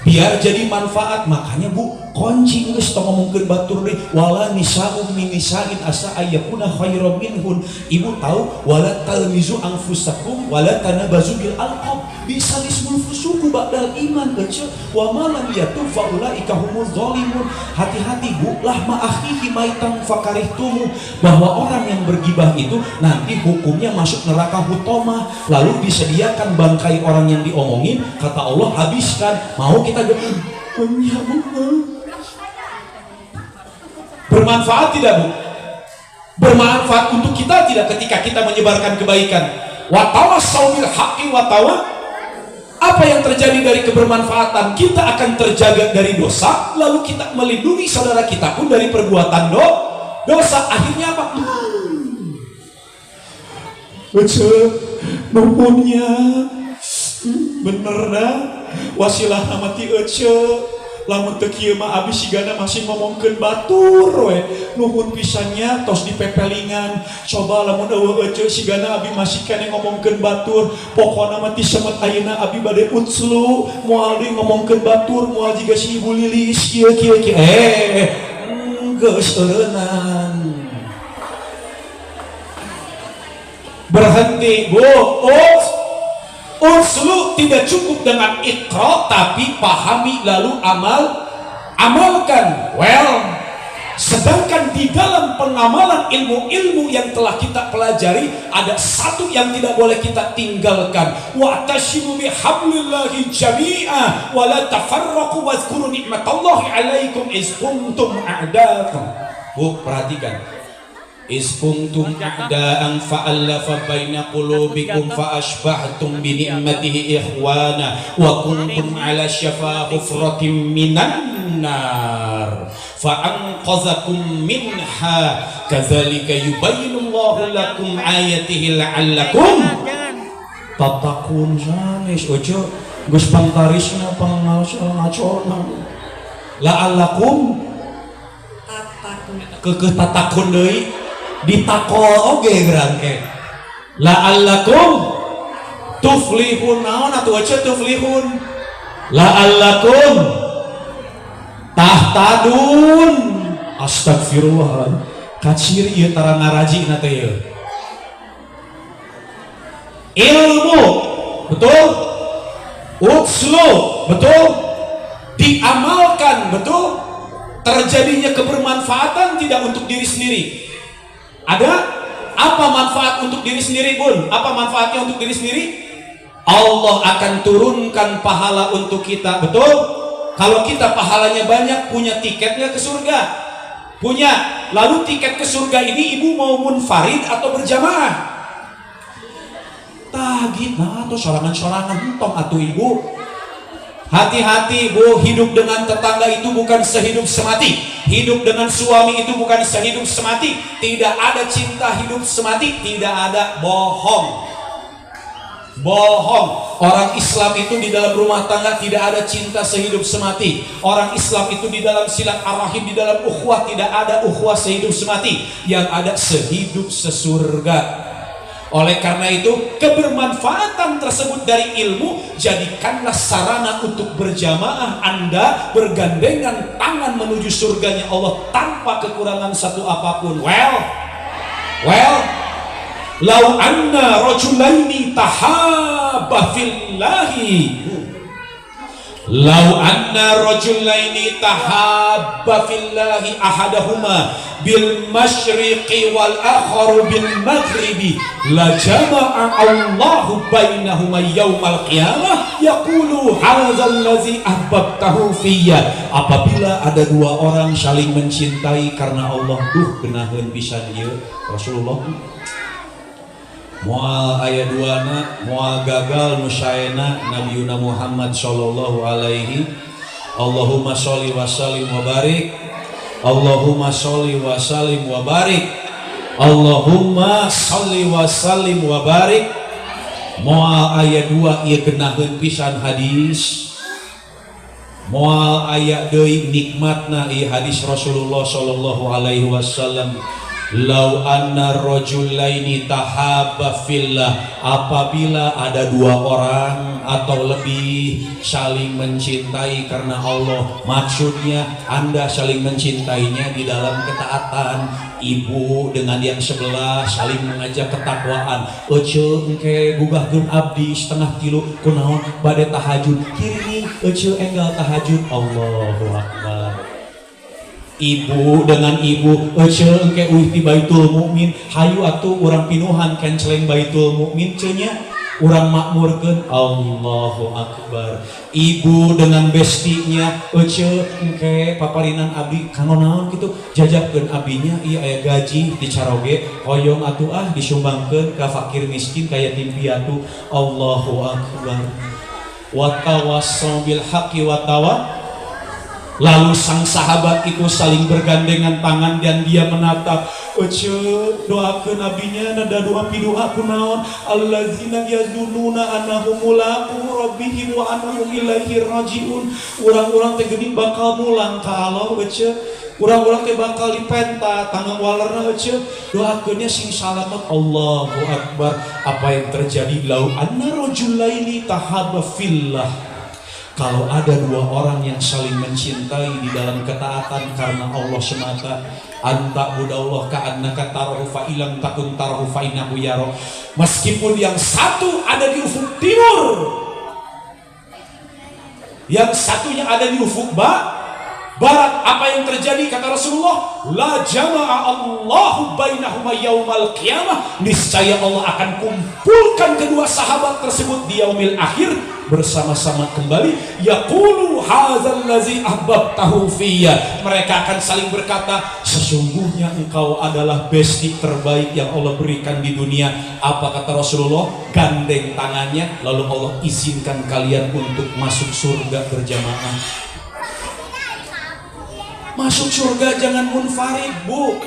S2: Biar jadi manfaat. Makanya Bu, kunci geus tong ngomongkeun batur deui, wala nisa'um min nisa'in asa ayyakuna khairan minhun. Ibu tahu wala talmizu anfusakum wala tanabazu bil alqab bisa ismul fusuku ba'dal iman baca wa ma lam yatub fa ulaika humuz zalimun. Hati-hati Bu, lah ma akhihi maitan fakarihtumu, bahwa orang yang bergibah itu nanti hukumnya masuk neraka hutomah, lalu disediakan bangkai orang yang diomongin, kata Allah habiskan. Mau kita bermanfaat tidak, Bu? Bermanfaat untuk kita tidak ketika kita menyebarkan kebaikan? Wa tawassaw bil haqqi wa apa yang terjadi dari kebermanfaatan? Kita akan terjaga dari dosa, lalu kita melindungi saudara kita pun dari perbuatan dosa. Akhirnya apa? Nuhunnya bener dah wasilah namati lamun teu kieu mah abis sigana masih ngomongkeun batur we, nuhun pisannya tos dipepelingan. Coba lamun eueuh sigana abi masih keneh ngomongkeun batur, pokona mah ti semet ayeuna abi bade utslu, moal deui ngomongkeun batur, moal jiga si Ibu Lilis kieu geus eureunnan. Berhenti, Bu. Utslu tidak cukup dengan iqra, tapi pahami lalu amalkan. Sedangkan di di dalam pengamalan ilmu-ilmu yang telah kita pelajari ada satu yang tidak boleh kita tinggalkan. Wa'tasimu bihablillahi jami'a wa la tafarraqu wazkuru ni'matallahi 'alaikum iz kuntum a'da'an. Bu, perhatikan. Iz kuntum a'da'an fa'allafa baina qulubikum fa asbahtum bi ni'matihi ikhwana wa kuntum 'ala syafa hufratin minan nar fa'anqadhakum minha kadzalika yubayyinullahu lakum ayatihi la'allakum tattaqun. Sanes ojo geus pantarisna pangalsona la'allakum keukeuh tatakun deui ditakol oge gerangke la'allakum tuflihun. Naon atuh ojo tuflihun? La'allakum tahtadun. Astagfirullah, kaciri ieu tara ngaraji na teh ieu. Ilmu betul, utslu betul, diamalkan betul, terjadinya kebermanfaatan tidak untuk diri sendiri. Ada apa manfaat untuk diri sendiri, Bun? Apa manfaatnya untuk diri sendiri? Allah akan turunkan pahala untuk kita, betul? Kalau kita pahalanya banyak, punya tiketnya ke surga, punya. Lalu tiket ke surga ini ibu mau munfarid atau berjamaah? Tagih nah atau sorangan-sorangan entong atuh ibu. Hati-hati bu, hidup dengan tetangga itu bukan sehidup semati. Hidup dengan suami itu bukan sehidup semati. Tidak ada cinta hidup semati, tidak ada bohong. Bohong. Orang Islam itu di dalam rumah tangga tidak ada cinta sehidup semati. Orang Islam itu di dalam silaturahim, di dalam ukhuwah tidak ada ukhuwah sehidup semati. Yang ada sehidup sesurga. Oleh karena itu kebermanfaatan tersebut dari ilmu jadikanlah sarana untuk berjamaah Anda bergandengan tangan menuju surganya Allah tanpa kekurangan satu apapun. Well lau anna rajulaini tahabba fillahi lau anna rajulaini tahabba fillahi ahadahuma bil masyriqi wal akharu bil maghribi la jama'a Allahu bainahuma yaumal qiyamah yaqulu hadzal ladzi ahbabtahu fiyya. Apabila ada dua orang saling mencintai karena Allah, duh geunaheun pisan ieu Rasulullah. Moal aya duana, moal gagal nusaena Nabiuna Muhammad sallallahu alaihi. Allahumma sholli wa sallim wa barik. Allahumma sholli wa sallim wa barik. Allahumma sholli wa sallim wa barik. Moal aya dua ieu geunaheun pisan hadis. Moal aya deui nikmatna ieu hadis Rasulullah sallallahu alaihi wasallam. Lau anna rajulaini tahabba fillah, apabila ada dua orang atau lebih saling mencintai karena Allah, maksudnya Anda saling mencintainya di dalam ketaatan. Ibu dengan yang sebelah saling mengajak ketakwaan. Ece engke gugahkeun abdi setengah kilo kunaon bade tahajud, kiri ece enggal tahajud. Allahu akbar. Ibu dengan ibu, ece engke uih ti Baitul Mukmin, hayu atuh urang pinuhan kenceleng Baitul Mukmin cenah, urang makmurkeun. Allahu akbar. Ibu dengan bestinya, ece engke paparinan abdi kanggo naon kitu, jajakeun abdinya ieu aya gaji di Caroge, hoyong atuh disumbangkeun ka fakir miskin ka yatim piatu. Allahu akbar. Wa tawassaw bil haqqi wa tawa. Lalu sang sahabat itu saling bergandengan tangan dan dia menatap. Ece doakeun abinya nada doa pidoa kunaon allazina yazununa annahum mulaqu rabbihim wa annahum ilaihi rajiun. Urang-urang teh geuning bakal mulang ka Allah ece. Urang-urang teh bakal dipenta tanggung walerna ece. Doakeunnya sing salamet. Allahu akbar. Apa yang terjadi? Lau anna rajulaini tahabba fillah. Kalau ada dua orang yang saling mencintai di dalam ketaatan karena Allah semata, anta budallah ka'annaka tarahu fa ilam takun tarahu fa innahu yara. Meskipun yang satu ada di ufuk timur, yang satunya ada di ufuk barat. Apa yang terjadi kata Rasulullah? La jama'a Allahu bainahuma yaumal qiyamah. Niscaya Allah akan kumpulkan kedua sahabat tersebut di yaumil akhir bersama-sama kembali. Yaqulu hadzal ladzi ahbabtahu fiyya. Mereka akan saling berkata, sesungguhnya engkau adalah bestie terbaik yang Allah berikan di dunia. Apa kata Rasulullah? Gandeng tangannya, lalu Allah izinkan kalian untuk masuk surga berjamaah. Masuk surga jangan munfarid, Bu.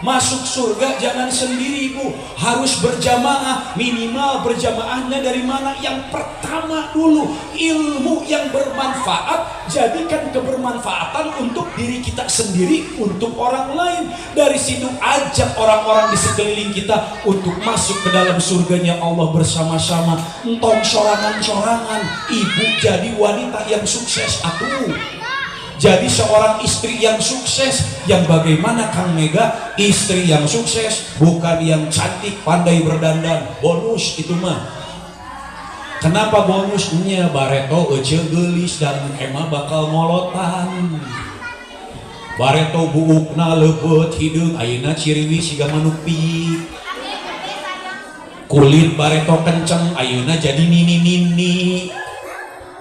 S2: Masuk surga jangan sendiri, Bu. Harus berjamaah. Minimal berjamaahnya dari mana? Yang pertama dulu, ilmu yang bermanfaat. Jadikan kebermanfaatan untuk diri kita sendiri, untuk orang lain. Dari situ ajak orang-orang di sekeliling kita untuk masuk ke dalam surganya Allah bersama-sama. Entong sorangan-sorangan. Ibu jadi wanita yang sukses atuh. Jadi seorang istri yang sukses, yang bagaimana Kang Mega? Istri yang sukses bukan yang cantik pandai berdandan, bonus itu mah. Kenapa bonusnya? Bareto ece gelis dan emang bakal ngolotan. Bareto buukna lebeut hideung ayeuna ciriwi siga manuk pi. Kulit bareto kenceng ayeuna jadi nini-nini.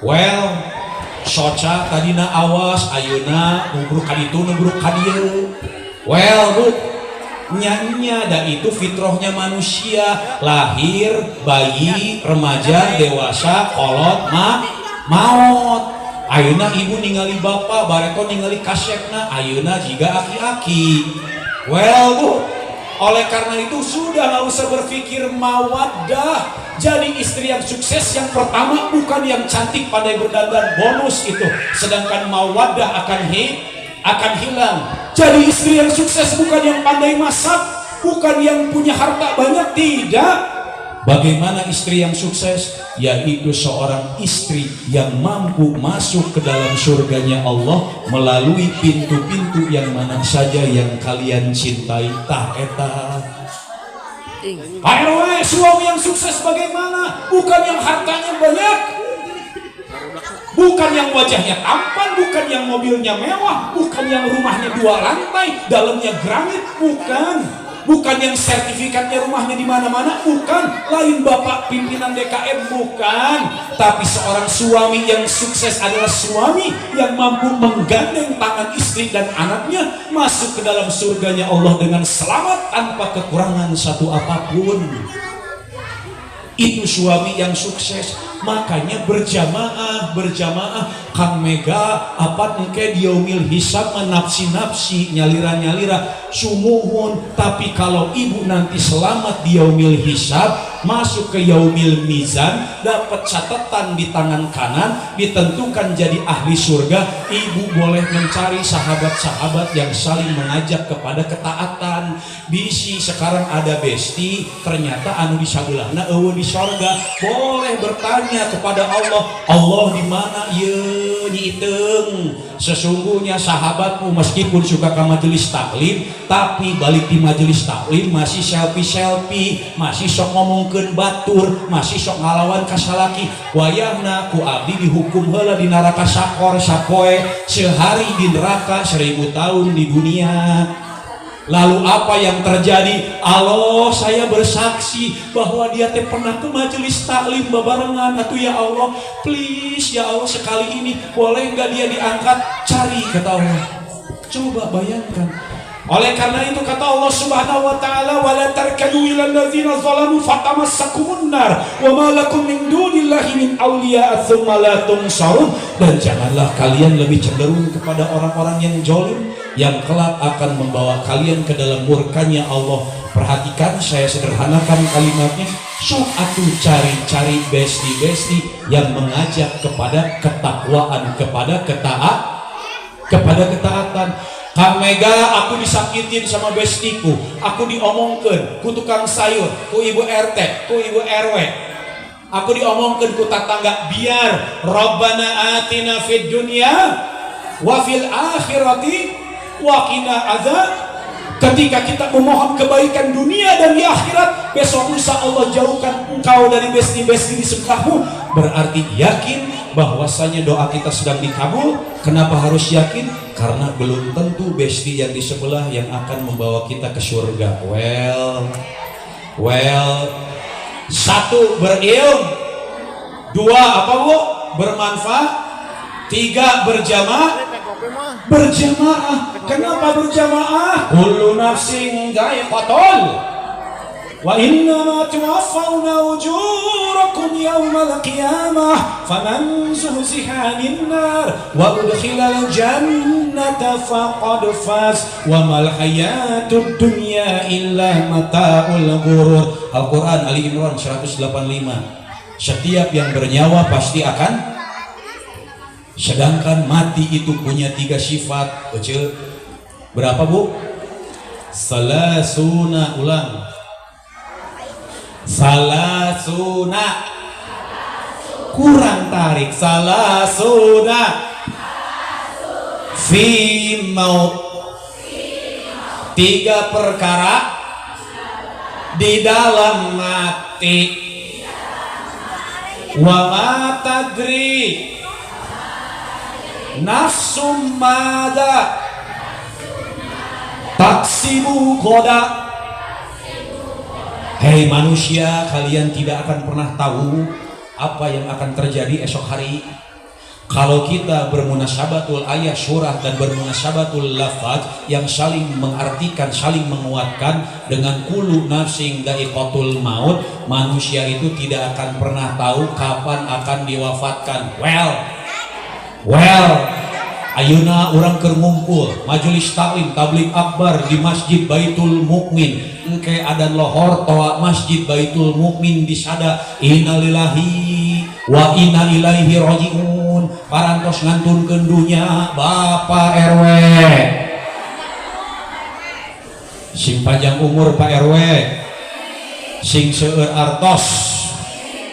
S2: Well, soca tadina awas ayeuna nubruk kaditu nubruk kadieu. Well, Bu, nyanya da itu fitrahnya manusia, lahir, bayi, remaja, dewasa, kolot, maut. Ayeuna ibu ningali bapak, bareto ningali kasekna, ayeuna jiga aki-aki. Well, Bu, oleh karena itu sudah nggak usah berpikir mawaddah. Jadi istri yang sukses yang pertama bukan yang cantik pandai berdandan, bonus itu. Sedangkan mawaddah akan hilang. Jadi istri yang sukses bukan yang pandai masak, bukan yang punya harta banyak, tidak. Bagaimana istri yang sukses? Yaitu seorang istri yang mampu masuk ke dalam surganya Allah melalui pintu-pintu yang mana saja yang kalian cintai. Tah eta Pak RW, suami yang sukses bagaimana? Bukan yang hartanya banyak, bukan yang wajahnya tampan, bukan yang mobilnya mewah, bukan yang rumahnya 2 lantai, dalamnya granit, bukan yang sertifikatnya rumahnya di mana-mana, bukan. Lain bapak pimpinan DKM, bukan. Tapi seorang suami yang sukses adalah suami yang mampu menggandeng tangan istri dan anaknya masuk ke dalam surganya Allah dengan selamat tanpa kekurangan satu apapun. Itu suami yang sukses. Makanya berjamaah Kang Mega apa engke diomil hisab nafsi nyalira sumuhun. Tapi kalau ibu nanti selamat diomil hisab, masuk ke yaumil mizan, dapat catatan di tangan kanan, ditentukan jadi ahli surga, ibu boleh mencari sahabat-sahabat yang saling mengajak kepada ketaatan. Bisi sekarang ada besti, ternyata anu di sabelahna eueuh di sorga, boleh bertanya kepada Allah di mana ye Nyi Iteng? Sesungguhnya sahabatmu meskipun suka ke majelis taklim, tapi balik di majelis taklim masih selfie, masih sok ngomongkeun batur, masih sok ngalawan kasalaki. Wayahna ku abdi dihukum heula di neraka sakor sapoe, sehari di neraka 1000 tahun di dunia. Lalu apa yang terjadi? Allah, saya bersaksi bahwa dia teh pernah ke majelis taklim babarengan. Atuh ya Allah, please ya Allah, sekali ini boleh nggak dia diangkat? Cari kata Allah. Coba bayangkan. Oleh karena itu kata Allah Subhanahu wa taala, wala tarkanu ilal ladzina zalamu fatamassakumun nar wa ma lakum min dunillahi min awliya tsumma la tunsarun. Dan janganlah kalian lebih cenderung kepada orang-orang yang zalim yang kelak akan membawa kalian ke dalam murkanya Allah. Perhatikan, saya sederhanakan kalimatnya. Sok atuh cari-cari besti-besti yang mengajak kepada ketakwaan, kepada ketaatan. Kang Mega, aku disakitin sama bestiku, aku diomongkeun ku tukang sayur, ku ibu RT, ku ibu RW, aku diomongkeun ku tetangga. Biar Rabbana atina fid dunya wa fil akhirati wa qina Ketika kita memohon kebaikan dunia dan di akhirat, besok lusa Allah jauhkan engkau dari besti-besti di sebelahmu, berarti yakin bahwasanya doa kita sedang dikabul. Kenapa harus yakin? Karena belum tentu besti yang di sebelah yang akan membawa kita ke surga. Satu, berilmu. Dua, apa bu? Bermanfaat. Tiga, berjamaah. Kenapa berjamaah? Kullu nafsin dha'iqatul wa innama tuwaffawna ujurakum yawmal qiyamah faman zuhziha 'anil nar wa udkhilal jannata faqad faz wa mal hayatud dunya illa mata'ul ghurur. Al-Qur'an Ali Imran 185. Setiap yang bernyawa pasti akan, sedangkan mati itu punya 3 sifat. Berapa bu? Salasuna, ulang. Salasuna, kurang tarik. Salasuna fi maut, 3 perkara di dalam mati. Wa ma tadri nafsum mada taksibu goda. Hei manusia, kalian tidak akan pernah tahu apa yang akan terjadi esok hari. Kalau kita bermunasabatul ayat surah dan bermunasabatul lafaz yang saling mengartikan, saling menguatkan dengan kullu nafsin dha'iqatul maut, manusia itu tidak akan pernah tahu kapan akan diwafatkan. Ayeuna urang keur ngumpul majelis taklim tabligh akbar di Masjid Baitul Mukmin, engke adan lohor toa Masjid Baitul Mukmin disada innalillahi wa inna ilaihi rajiun, parantos ngantunkeun dunya Bapak RW, sing panjang umur Pak RW, sing seueur artos,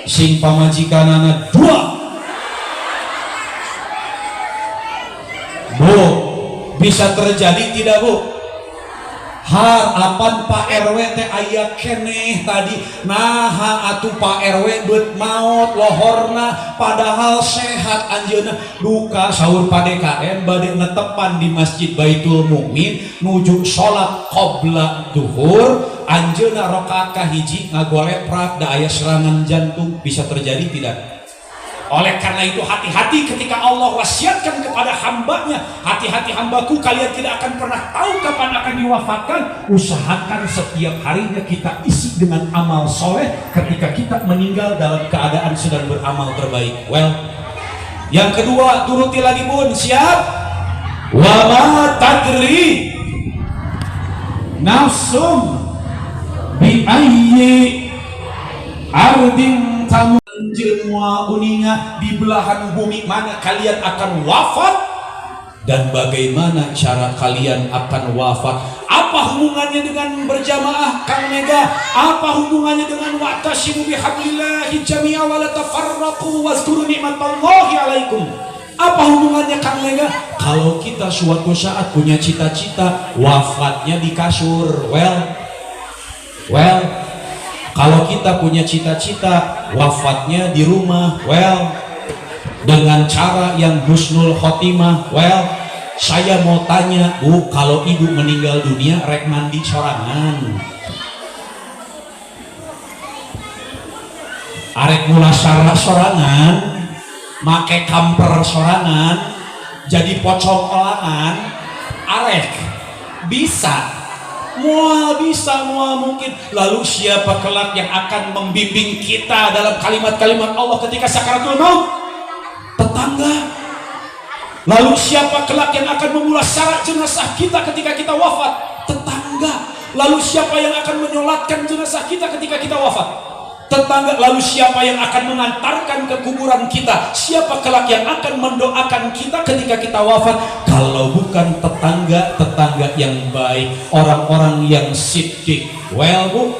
S2: sing pamajikanana 2. Bu, bisa terjadi tidak bu? Harapan Pak RW teh aya keneh tadi. Nah atuh Pak RW beut maut lohorna padahal sehat anjeunna. Duka saur PDKM bade netepan di Masjid Baitul Mukmin nuju salat qobla duhur, anjeunna rakaat kahiji ngagoleprak da aya serangan jantung. Bisa terjadi tidak? Oleh karena itu hati-hati ketika Allah wasiatkan kepada hambanya, hati-hati hambaku, kalian tidak akan pernah tahu kapan akan diwafatkan. Usahakan setiap harinya kita isi dengan amal soleh ketika kita meninggal dalam keadaan sedang beramal terbaik. Yang kedua, turuti lagi bun, siap? Wa ma tadri nafsum bi ayyi ardin tamu. Jelma uninga di belahan bumi mana kalian akan wafat dan bagaimana cara kalian akan wafat. Apa hubungannya dengan berjamaah Kang Mega? Apa hubungannya dengan wa'tasimu bihablillahi jami'a wa la tafarraqu wazkuru ni'matallahi alaikum? Apa hubungannya Kang Mega? Kalau kita suatu saat punya cita-cita wafatnya di kasur, kalau kita punya cita-cita wafatnya di rumah, dengan cara yang husnul khotimah, saya mau tanya bu, kalau ibu meninggal dunia rek mandi sorangan, arek mulasara sorangan, make kamper sorangan, jadi pocong olangan, arek bisa, mual bisa, mual mungkin. Lalu siapa kelak yang akan membimbing kita dalam kalimat-kalimat Allah ketika sakaratul maut? Tetangga. Lalu siapa kelak yang akan memulasara jenazah kita ketika kita wafat? Tetangga. Lalu siapa yang akan menyolatkan jenazah kita ketika kita wafat? Tetangga. Lalu siapa yang akan mengantarkan ke kuburan kita? Siapa kelak yang akan mendoakan kita ketika kita wafat? Kalau bukan tetangga yang baik, orang-orang yang siddiq. Bu,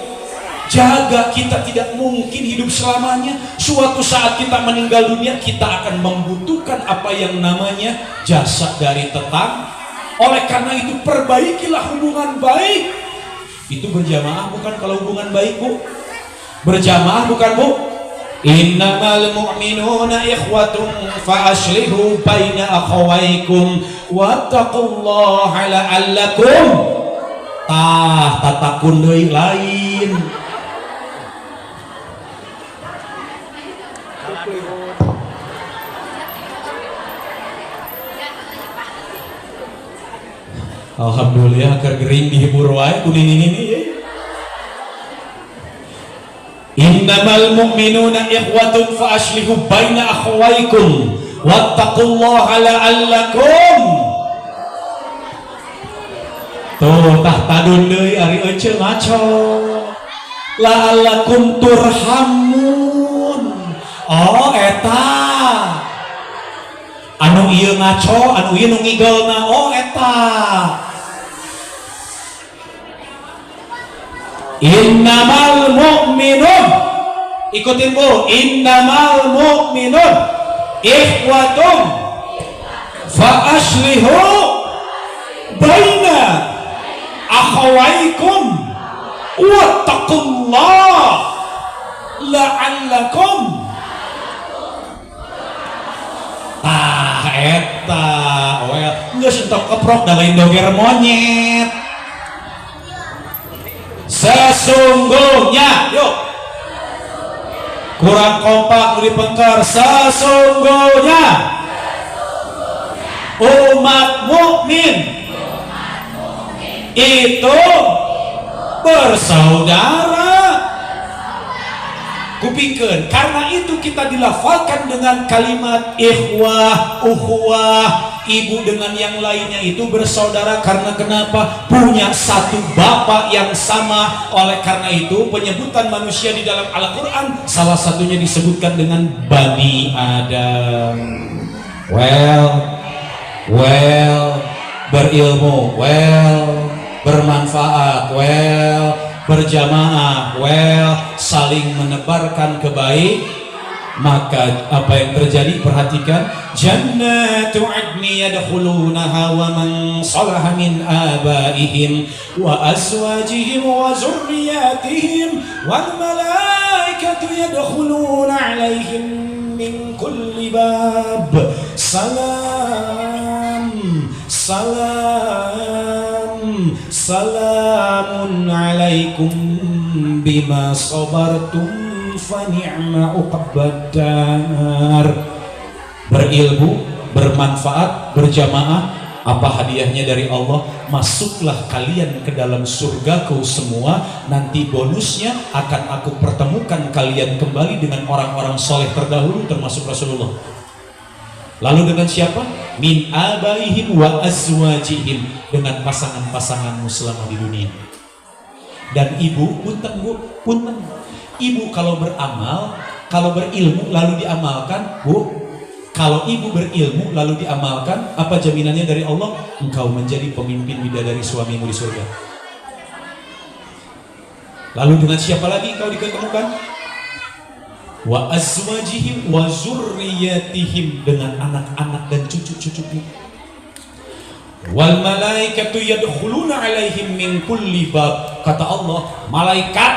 S2: jaga, kita tidak mungkin hidup selamanya. Suatu saat kita meninggal dunia, kita akan membutuhkan apa yang namanya jasa dari Oleh karena itu perbaikilah hubungan baik. Itu berjamaah bukan kalau hubungan baik, Bu? Berjamaah bukan, Bu? Innamal mu'minuna ikhwatun fa aslihu baina akhawaykum wattaqullaha la'allakum tatakun deui lain. Alhamdulillah keur gering dihibur wae ku ini ya. Innamal mu'minuna ikhwatun fa aslihu baina akhawaykum wattaqullaha la'allakum. Tuh tah tadun deui ari euceung ngaco. La'allakum turhamun. Oh eta. Anu ieu ngaco, anu ieu nu ngigelna, oh eta. Innamal mu'minun, ikutin Bu, innamal mu'minun ikhwatun fa aslihu baina akhawaykum wattaqullah la'allakum. Eta well geus entok keprok da lain doger monyet. Sesungguhnya, yuk kurang kompak di pengkar. Sesungguhnya umat mukmin itu bersaudara. Kupikeun karena itu kita dilafalkan dengan kalimat ikhwah, ukhuwah, ibu dengan yang lainnya itu bersaudara. Karena kenapa? Punya satu bapak yang sama. Oleh karena itu penyebutan manusia di dalam Al-Quran salah satunya disebutkan dengan Bani Adam. Well, berilmu, bermanfaat, berjamaah, saling menebarkan kebaik. Maka apa yang terjadi? Perhatikan, jannatu adni yadkhulunaha wa man salaha min abaihim wa azwajihim wa zurriyatihim wal malaikatu yadkhuluna alaihim min kulli bab salam salamun alaikum bima sabartum fa ni'ma uqbaddar. Berilmu, bermanfaat, berjamaah, apa hadiahnya dari Allah? Masuklah kalian ke dalam surgaku semua. Nanti bonusnya akan aku pertemukan kalian kembali dengan orang-orang soleh terdahulu termasuk Rasulullah. Lalu dengan siapa? Min abaihim wa azwajihim, dengan pasangan-pasanganmu selama di dunia. Dan ibu, punten, ibu kalau beramal, kalau berilmu lalu diamalkan, Bu, kalau ibu berilmu lalu diamalkan, apa jaminannya dari Allah? Engkau menjadi pemimpin bidadari suamimu di surga. Lalu dengan siapa lagi engkau diketemukan? Wa azwajihim wa zurriyatihim, dengan anak-anak dan cucu-cucunya. Wal malaikatu yadkhuluna alaihim min kulli bab. Kata Allah, malaikat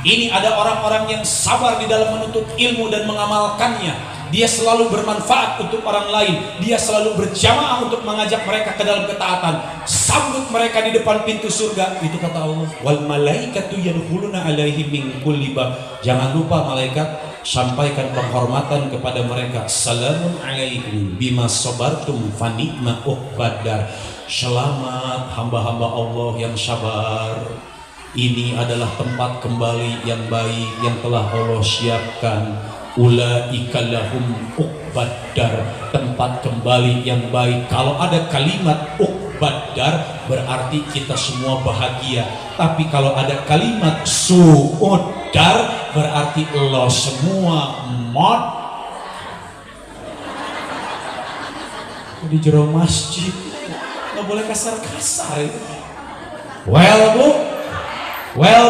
S2: ini ada orang-orang yang sabar di dalam menuntut ilmu dan mengamalkannya. Dia selalu bermanfaat untuk orang lain. Dia selalu berjamaah untuk mengajak mereka ke dalam ketaatan. Sambut mereka di depan pintu surga. Itu kata Allah. Wal malaikatu yadkhuluna alaihim min kulli bab. Jangan lupa malaikat sampaikan penghormatan kepada mereka. Salamun alaikum bima sabartum fa ni'ma uqbaddar. Selamat hamba-hamba Allah yang sabar. Ini adalah tempat kembali yang baik yang telah Allah siapkan. Ulaika lahum uqbaddar, tempat kembali yang baik. Kalau ada kalimat uqbaddar berarti kita semua bahagia. Tapi kalau ada kalimat su'uddar berarti lo semua mod di jero masjid. Nggak boleh kasar-kasar itu. Well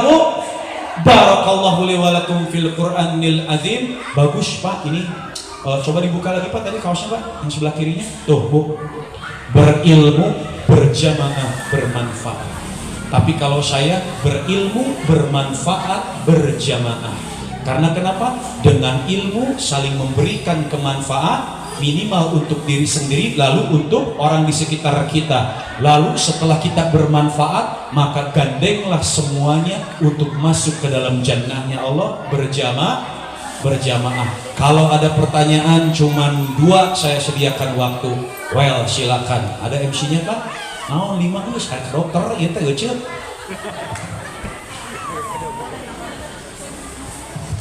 S2: bu, barakallahu li wa lakum fil Qur'anil azim. Bagus Pak ini. Coba dibuka lagi Pak, tadi kaosnya Pak yang sebelah kirinya. Tuh Bu, berilmu berjamaah bermanfaat. Tapi kalau saya berilmu bermanfaat berjamaah. Karena kenapa? Dengan ilmu saling memberikan kemanfaat, minimal untuk diri sendiri, lalu untuk orang di sekitar kita. Lalu setelah kita bermanfaat, maka gandenglah semuanya untuk masuk ke dalam jannahnya Allah berjamaah. Kalau ada pertanyaan cuman 2, saya sediakan waktu. Well, silakan. Ada MC-nya Pak? Nah, 5 geus ka dokter ieu teh euceut.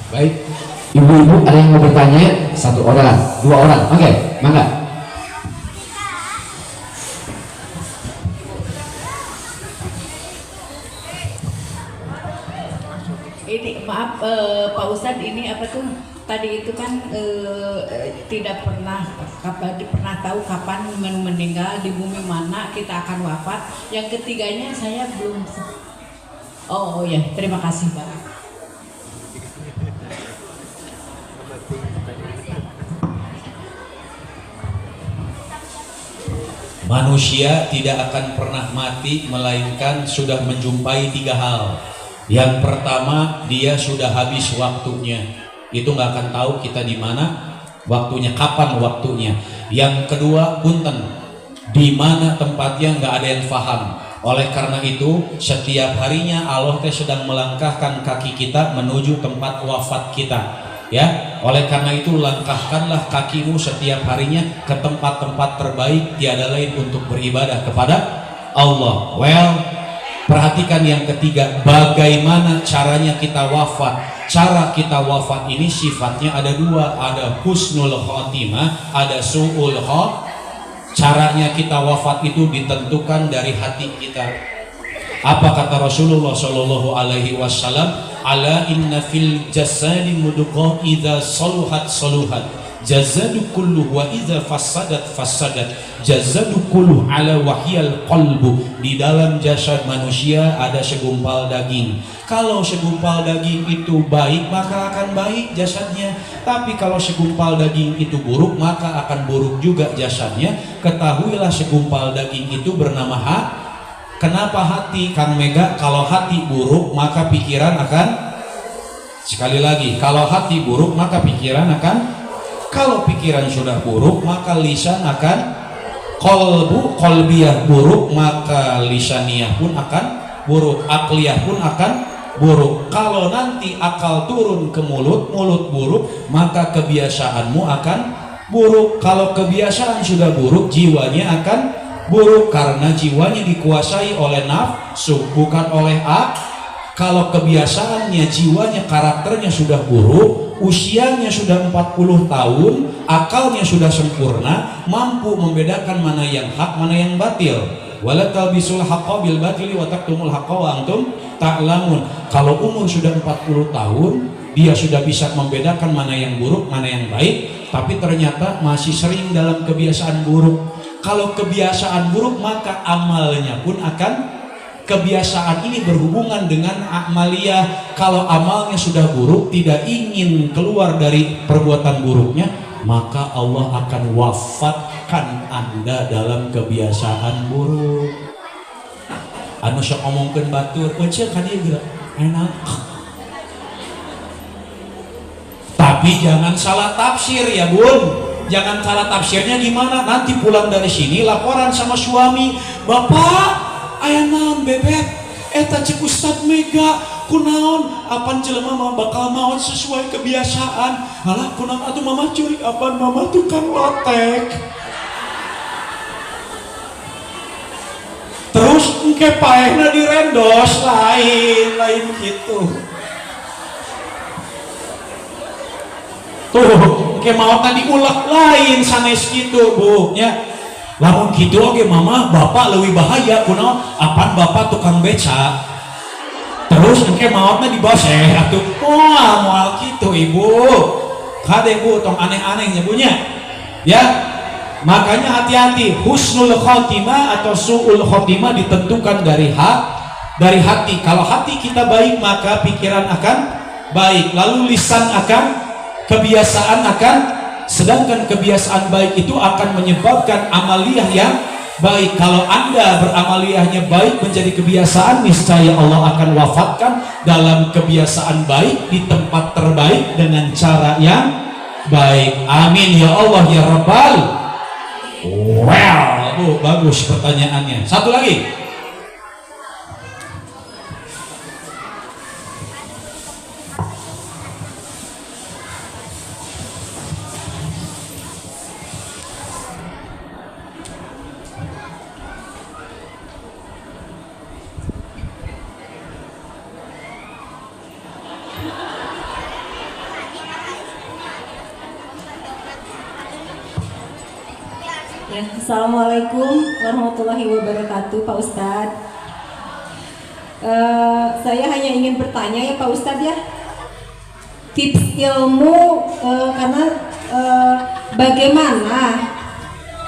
S3: Baik, ibu-ibu ada yang mau bertanya? 1 orang, 2 orang, oke, mangga.
S4: Ini maaf Pak Ustadz, ini apa tuh tadi itu kan tidak pernah tahu kapan meninggal, di bumi mana kita akan wafat. Yang ketiganya saya belum. Oh ya, terima kasih Pak.
S2: Manusia tidak akan pernah mati melainkan sudah menjumpai 3 hal. Yang pertama, dia sudah habis waktunya. Itu nggak akan tahu kita di mana waktunya, kapan waktunya. Yang kedua, punten, di mana tempatnya nggak ada yang paham. Oleh karena itu, setiap harinya Allah sedang melangkahkan kaki kita menuju tempat wafat kita. Ya, oleh karena itu langkahkanlah kakimu setiap harinya ke tempat-tempat terbaik, tiada lain untuk beribadah kepada Allah. Well, perhatikan yang ketiga, bagaimana caranya kita wafat. Cara kita wafat ini sifatnya ada 2, ada husnul khotimah, ada su'ul khotimah. Caranya kita wafat itu ditentukan dari hati kita. Apa kata Rasulullah Shallallahu Alaihi Wasallam? Ala inna fil jasadi mudghah idza saluhat saluhat jazadu kullu wa idza fasadat fasadat jazadu kullu ala wahyal qalbu. Di dalam jasad manusia ada segumpal daging. Kalau segumpal daging itu baik, maka akan baik jasadnya. Tapi kalau segumpal daging itu buruk, maka akan buruk juga jasadnya. Ketahuilah segumpal daging itu bernama hati. Kenapa hati, Kang Mega? Kalau hati buruk, maka pikiran akan, sekali lagi, kalau hati buruk, maka pikiran akan, kalau pikiran sudah buruk, maka lisan akan, kolbiyah buruk, maka lisaniyah pun akan buruk, akliyah pun akan buruk. Kalau nanti akal turun ke mulut, mulut buruk, maka kebiasaanmu akan buruk. Kalau kebiasaan sudah buruk, jiwanya akan buruk karena jiwanya dikuasai oleh nafsu, bukan oleh Kalau kebiasaannya, jiwanya, karakternya sudah buruk, usianya sudah 40 tahun, akalnya sudah sempurna, mampu membedakan mana yang hak, mana yang batil. Wala talbisul haqqa bil batili wa taktumul haqqa wa antum ta'lamun. Kalau umur sudah 40 tahun, dia sudah bisa membedakan mana yang buruk, mana yang baik, tapi ternyata masih sering dalam kebiasaan buruk. Kalau kebiasaan buruk, maka amalnya pun akan, kebiasaan ini berhubungan dengan amaliyah. Kalau amalnya sudah buruk, tidak ingin keluar dari perbuatan buruknya, maka Allah akan wafatkan Anda dalam kebiasaan buruk. Anu sok ngomongkeun batur, euceul ka dieu geura enak. Tapi jangan salah tafsir ya Bun. Jangan salah tafsirnya gimana? Nanti pulang dari sini laporan sama suami, Bapak, aya naon bebek? Eta cek Ustad Mega, kunaon? Apan jelema mah bakal maot sesuai kebiasaan. Halah kunaon atuh mama curi? Apan mama tukang lotek. Terus engke paehna direndos, lain gitu. Tuh, ke mau tadi ulek lain sanes gitu Bu ya. Lamun gitu oke mama bapak lebih bahaya kunaon? Apan bapak tukang beca. Terus engke maotna di boseh atuh. Wah, moal gitu Ibu. Kade Bu tong aneh-aneh nyebunya. Ya. Makanya hati-hati, husnul khotimah atau su'ul khotimah ditentukan dari hati. Kalau hati kita baik, maka pikiran akan baik. Lalu lisan akan, kebiasaan akan, sedangkan kebiasaan baik itu akan menyebabkan amaliyah yang baik. Kalau Anda beramaliyahnya baik menjadi kebiasaan, niscaya Allah akan wafatkan dalam kebiasaan baik di tempat terbaik dengan cara yang baik. Amin ya Allah ya Rabbal. Wow, bagus pertanyaannya. Satu lagi.
S5: Ya, Assalamualaikum warahmatullahi wabarakatuh, Pak Ustadz. Saya hanya ingin bertanya ya Pak Ustadz ya, tips ilmu karena bagaimana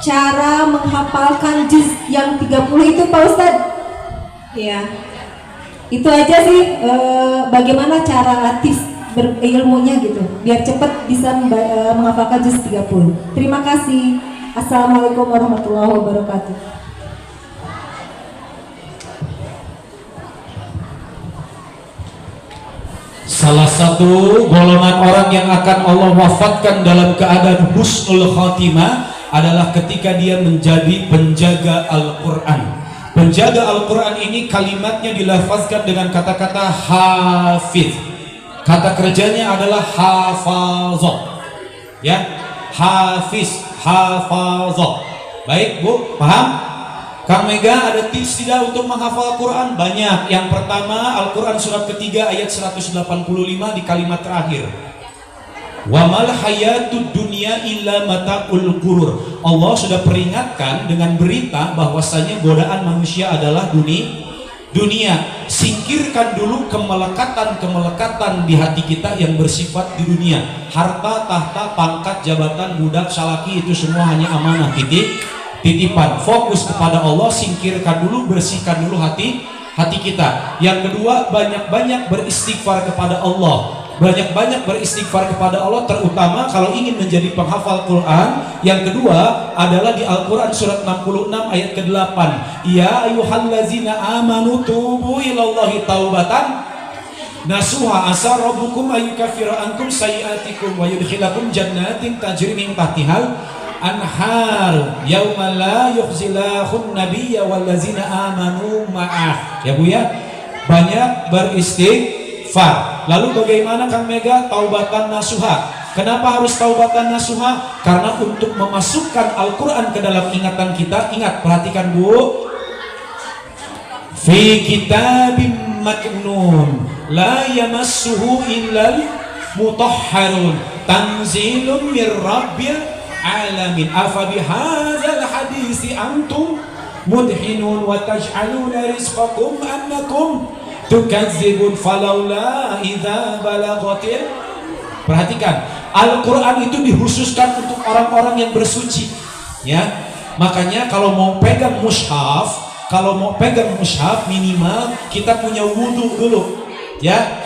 S5: cara menghafalkan juz yang 30 itu Pak Ustadz? Ya, itu aja sih. Bagaimana cara tips berilmunya gitu, biar cepat bisa menghafalkan juz 30. Terima kasih. Assalamualaikum warahmatullahi wabarakatuh.
S2: Salah satu golongan orang yang akan Allah wafatkan dalam keadaan husnul khatimah adalah ketika dia menjadi penjaga Al-Quran. Penjaga Al-Quran ini kalimatnya dilafazkan dengan kata-kata hafiz. Kata kerjanya adalah hafazah. Ya, hafiz, hafazah. Baik Bu, paham? Kang Mega ada tips tidak untuk menghafal Quran? Banyak. Yang pertama, Al-Quran surat ketiga ayat 185 di kalimat terakhir. Wa mal hayatud dunya illa mata'ul ghurur. Allah sudah peringatkan dengan berita bahwasanya godaan manusia adalah dunia. Singkirkan dulu kemelekatan di hati kita yang bersifat di dunia. Harta, tahta, pangkat, jabatan, budak, salaki, itu semua hanya amanah, titipan. Fokus kepada Allah, singkirkan dulu, bersihkan dulu hati kita. Yang kedua, banyak-banyak beristighfar kepada Allah. Banyak-banyak beristighfar kepada Allah, terutama kalau ingin menjadi penghafal Quran. Yang kedua adalah di Al-Quran surat 66 ayat ke-8. Ya ayyuhallazina amanu tubu ilallahi taubatan nasuha asa rabbukum ayyukaffira ankum sayiatikum wa yudkhilakum jannatin tajri min tahtihal anhar yauma la yukhzilahun nabiyya wallazina amanu ma'ah. Ya Bu ya, banyak beristighfar. Lalu bagaimana Kang Mega taubatan nasuha? Kenapa harus taubatan nasuha? Karena untuk memasukkan Al-Quran ke dalam ingatan kita. Ingat, perhatikan Bu. Fi kitabim maknun la yamassuhu illal mutahharun tanzilun mir rabbil alamin. Afa bihadzal hadisi antum mudhinun wa taj'aluna rizqakum annakum tukadzibun falaula idza balaghatil. Perhatikan, Al-Quran itu dikhususkan untuk orang-orang yang bersuci ya. Makanya kalau mau pegang mushaf minimal kita punya wudu dulu ya.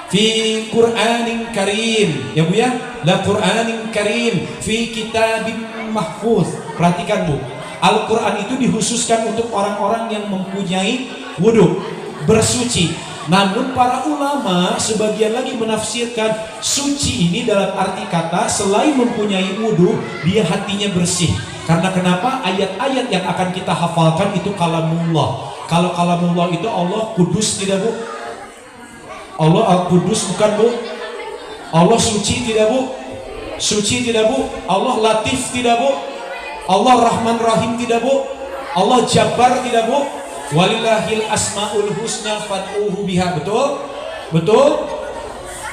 S2: Fi Qur'anin Karim ya Bu ya, la Qur'anin Karim fi kitabim mahfuz. Perhatikan Bu, Al-Quran itu dikhususkan untuk orang-orang yang mempunyai wudu, bersuci. Namun para ulama sebagian lagi menafsirkan suci ini dalam arti kata selain mempunyai wudu, dia hatinya bersih. Karena kenapa? Ayat-ayat yang akan kita hafalkan itu kalamullah. Kalau kalamullah itu Allah kudus tidak Bu? Allah al-kudus bukan Bu? Allah suci tidak Bu? Suci tidak Bu? Allah latif tidak Bu? Allah rahman rahim tidak Bu? Allah jabbar tidak Bu? Walillahil asmaul husna fad'uhu biha. Betul? Betul?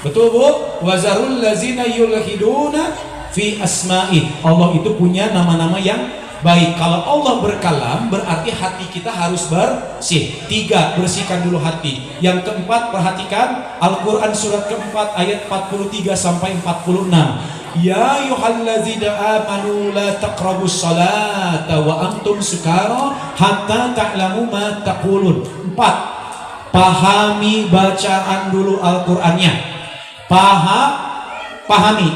S2: Betul Bu? Wazarul lazina yulhiduna fi asma'i. Allah itu punya nama-nama yang baik. Kalau Allah berkalam berarti hati kita harus bersih. 3, bersihkan dulu hati. Yang keempat, perhatikan Al-Quran surat keempat ayat 43 sampai 46. Ya ayyuhallazina amanu la taqrabus salata wa antum sukara hatta ta'lamu ma taqulun. 4, pahami bacaan dulu Al-Qur'annya. Pahami.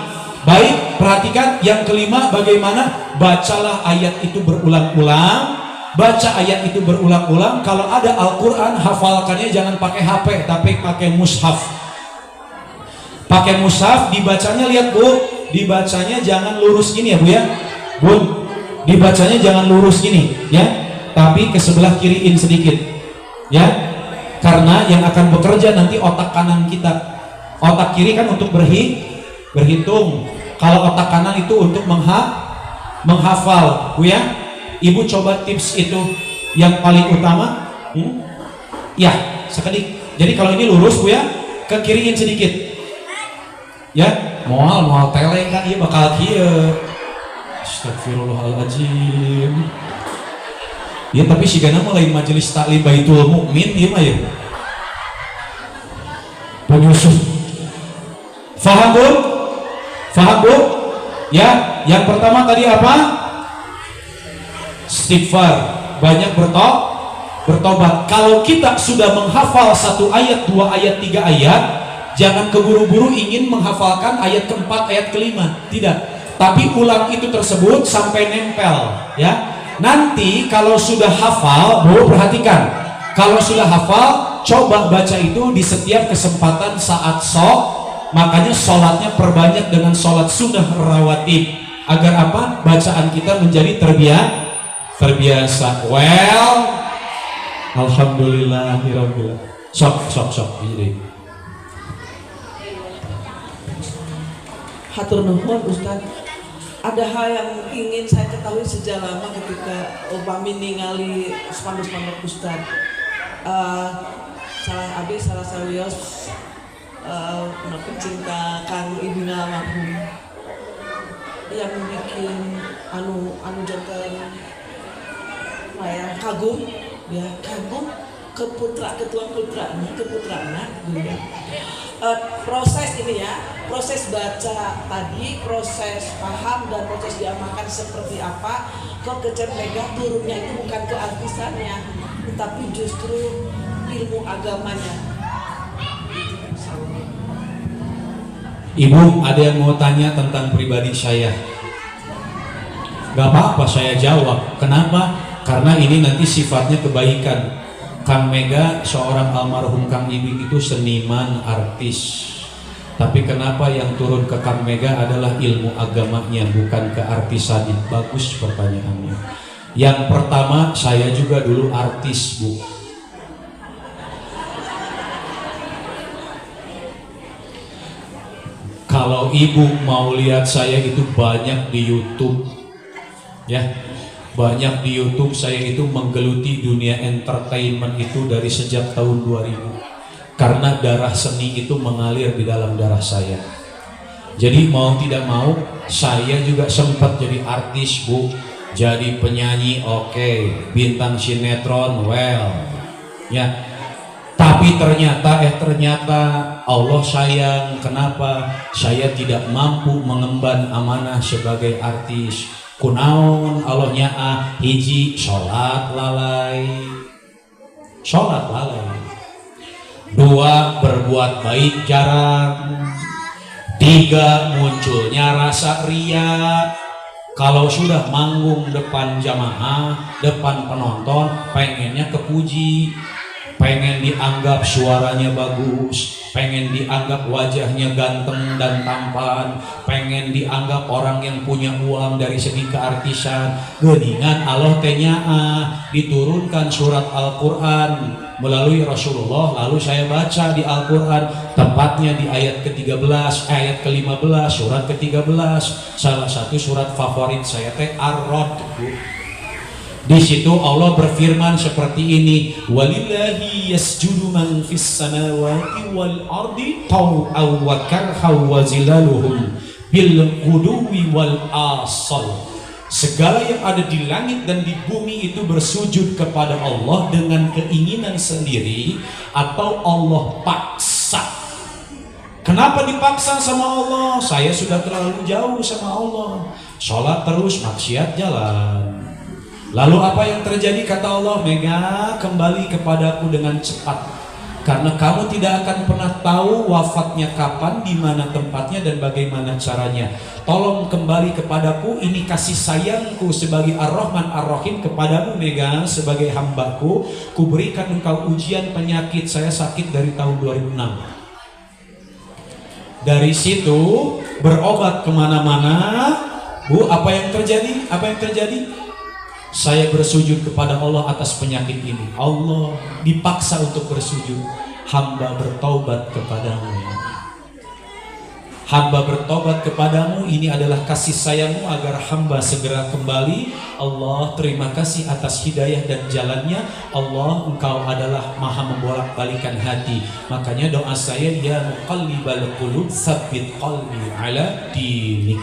S2: Baik, perhatikan yang kelima bagaimana bacalah ayat itu berulang-ulang. Baca ayat itu berulang-ulang. Kalau ada Al-Quran, hafalkannya jangan pakai HP, tapi pakai mushaf. Pakai mushaf, dibacanya lihat Bu, dibacanya jangan lurus gini ya Bu ya. Bun, dibacanya jangan lurus gini ya, tapi ke sebelah kiriin sedikit ya. Karena yang akan bekerja nanti otak kanan kita. Otak kiri kan untuk berhitung. Kalau otak kanan itu untuk menghafal Bu ya. Ibu coba tips itu yang paling utama. Ya, sekedik. Jadi kalau ini lurus Bu ya, ke kiriin sedikit. Ya, moal teleng kan ieu bakal kieu. Astagfirullahaladzim. Ya tapi sigana mah lain majelis taklim Baitul Mukmin ieu mah ya. Penyusup. Faham Bu? Faham Bu? Ya, yang pertama tadi apa? Istighfar, banyak bertobat. Kalau kita sudah menghafal 1 ayat, 2 ayat, 3 ayat, jangan keburu-buru ingin menghafalkan ayat keempat, ayat kelima. Tidak. Tapi ulang itu tersebut sampai nempel, ya. Nanti kalau sudah hafal, Bu perhatikan. Kalau sudah hafal, coba baca itu di setiap kesempatan saat makanya sholatnya perbanyak dengan sholat sunnah rawatib. Agar apa? Bacaan kita menjadi terbiasa. Well, alhamdulillahirabbil. Sok. Ini.
S6: Hatur nuhun Ustaz. Ada hal yang ingin saya ketahui sejak lama ketika upami ningali spanduk-spanduk Ustaz. Salah sawios pecinta Kang Ibina almarhum yang bikin anu jantan kagum ke putranya gitu. Proses ini ya, proses baca tadi, proses paham dan proses diamalkan seperti apa. Kok kecer mega turunnya itu bukan ke artisannya, tetapi justru ilmu agamanya.
S2: Ibu, ada yang mau tanya tentang pribadi saya? Gak apa-apa, saya jawab. Kenapa? Karena ini nanti sifatnya kebaikan. Kang Mega, seorang almarhum Kang Ibing itu seniman, artis. Tapi kenapa yang turun ke Kang Mega adalah ilmu agamanya, bukan keartisannya? Bagus pertanyaannya. Yang pertama, saya juga dulu artis, Bu. Kalau ibu mau lihat saya itu banyak di YouTube, ya, banyak di YouTube. Saya itu menggeluti dunia entertainment itu dari sejak tahun 2000, karena darah seni itu mengalir di dalam darah saya. Jadi mau tidak mau, saya juga sempat jadi artis, Bu, jadi penyanyi, oke, bintang sinetron, well, ya. Tapi ternyata Allah sayang. Kenapa? Saya tidak mampu mengemban amanah sebagai artis. Kunaon Allah nyaa? Hiji, sholat lalai. 2, berbuat baik jarang. 3, munculnya rasa ria. Kalau sudah manggung depan jamaah, depan penonton, pengennya kepuji, pengen dianggap suaranya bagus, pengen dianggap wajahnya ganteng dan tampan, pengen dianggap orang yang punya uang dari segi keartisan. Geningan Allah tanya diturunkan surat Al-Quran melalui Rasulullah, lalu saya baca di Al-Quran, tepatnya di ayat ke-13, ayat ke-15, surat ke-13, salah satu surat favorit saya Ar-Rod. Di situ Allah berfirman seperti ini, walillahi yasjudu man fis samawati wal ardi taw'aw wa karhaw wa zilaluhum bil quduwi wal asal. Segala yang ada di langit dan di bumi itu bersujud kepada Allah dengan keinginan sendiri atau Allah paksa. Kenapa dipaksa sama Allah? Saya sudah terlalu jauh sama Allah, sholat terus, maksiat jalan. Lalu apa yang terjadi? Kata Allah, Mega, kembali kepadaku dengan cepat. karena kamu tidak akan pernah tahu wafatnya kapan, di mana tempatnya, dan bagaimana caranya. Tolong kembali kepadaku, ini kasih sayangku sebagai Ar-Rahman Ar-Rahim kepadamu Mega sebagai hambaku. Kuberikan engkau ujian penyakit, saya sakit dari tahun 2006. Dari situ berobat kemana-mana. Bu, apa yang terjadi? Apa yang terjadi? Saya bersujud kepada Allah atas penyakit ini. Allah dipaksa untuk bersujud. Hamba bertobat kepadamu. Hamba bertobat kepadamu, ini adalah kasih sayangmu agar hamba segera kembali. Allah, terima kasih atas hidayah dan jalannya. Allah, engkau adalah maha membolak-balikan hati. Makanya doa saya, ya muqallibal qulub tsabbit qalbi ala dinik.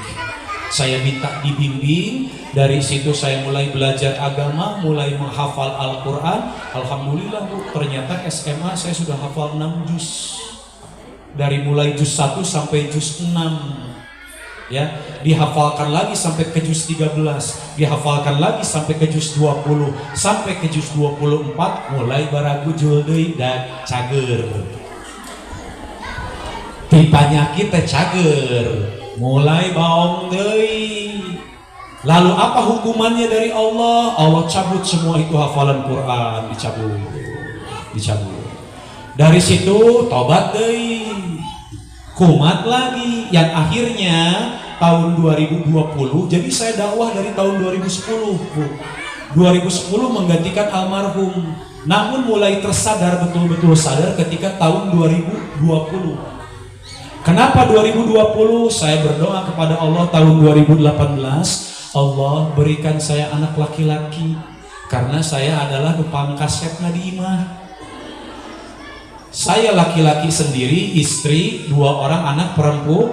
S2: Saya minta dibimbing. Dari situ saya mulai belajar agama, mulai menghafal Al-Quran. Alhamdulillah Bu, ternyata SMA saya sudah hafal 6 juz. Dari mulai juz 1 sampai juz 6. Ya, dihafalkan lagi sampai ke juz 13, dihafalkan lagi sampai ke juz 20, sampai ke juz 24 mulai baragu deui dan cager. Ditanya kita cager, mulai baong deui. Lalu apa hukumannya dari Allah? Allah cabut semua itu hafalan Quran, dicabut. Dari situ tobat deui. Kumat lagi, yang akhirnya tahun 2020. Jadi saya dakwah dari tahun 2010 Bu. 2010 menggantikan almarhum. Namun mulai tersadar, betul-betul sadar ketika tahun 2020. Kenapa 2020? Saya berdoa kepada Allah tahun 2018, Allah berikan saya anak laki-laki, karena saya adalah pangkasetna di imah. Saya laki-laki sendiri, istri, 2 orang anak perempuan.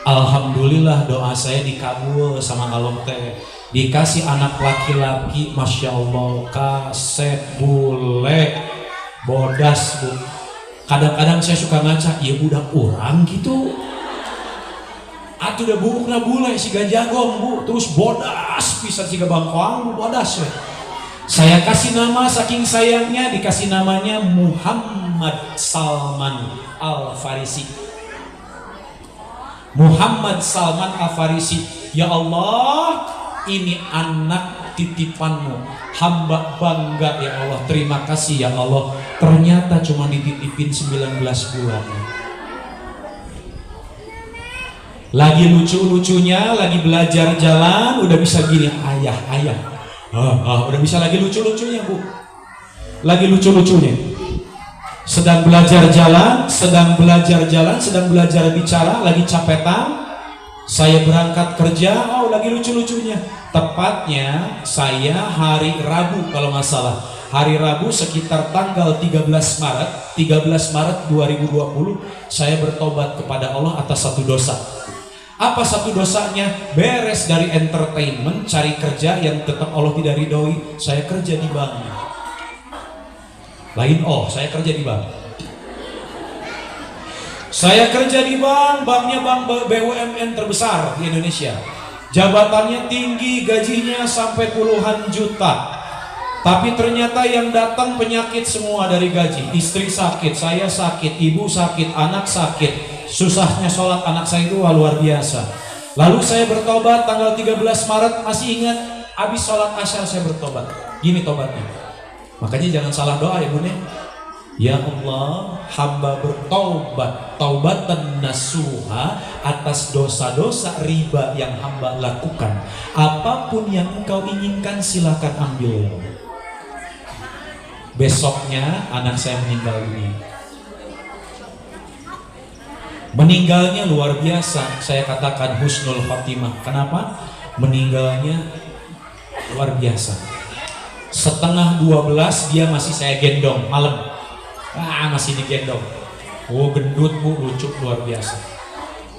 S2: Alhamdulillah doa saya dikabul sama Allah teh. Dikasih anak laki-laki, Masya Allah, kaset, bule, bodas Bu. Kadang-kadang saya suka ngaca, ya budak orang gitu. Atuh udah bubukna bule si gajagong Bu, terus bodas bisa si bangkoang Bu, bodas we. Saya kasih nama, saking sayangnya dikasih namanya Muhammad Salman Al-Farisi. Muhammad Salman Al-Farisi. Ya Allah, ini anak titipanmu, hamba bangga ya Allah, terima kasih ya Allah. Ternyata cuma dititipin 19 bulan. Lagi lucu-lucunya, lagi belajar jalan, udah bisa gini, ayah. Udah bisa lagi lucu-lucunya Bu. Lagi lucu-lucunya. Sedang belajar jalan, sedang belajar bicara, lagi capetan. Saya berangkat kerja, lagi lucu-lucunya. Tepatnya saya hari Rabu kalau nggak salah. Hari Rabu sekitar tanggal 13 Maret 2020, saya bertobat kepada Allah atas satu dosa. Apa satu dosanya? Beres dari entertainment, cari kerja yang tetap Allah tidak ridhoi. Saya kerja di bank. Saya kerja di bank. Saya kerja di bank, banknya bank BUMN terbesar di Indonesia. Jabatannya tinggi, gajinya sampai puluhan juta. Tapi ternyata yang datang penyakit semua dari gaji. Istri sakit, saya sakit, ibu sakit, anak sakit. Susahnya sholat anak saya itu luar biasa. Lalu saya bertobat tanggal 13 Maret, masih ingat, habis sholat Asar saya bertobat. Gini tobatnya. Makanya jangan salah doa ya Bune. Ya Allah, hamba bertobat, taubatan nasuha atas dosa-dosa riba yang hamba lakukan. Apapun yang engkau inginkan silakan ambil. Besoknya anak saya meninggal dunia. Meninggalnya luar biasa, saya katakan husnul khotimah. Kenapa? Meninggalnya luar biasa. Setengah 12 dia masih saya gendong malam. Masih digendong. Gendut Bu, lucu luar biasa.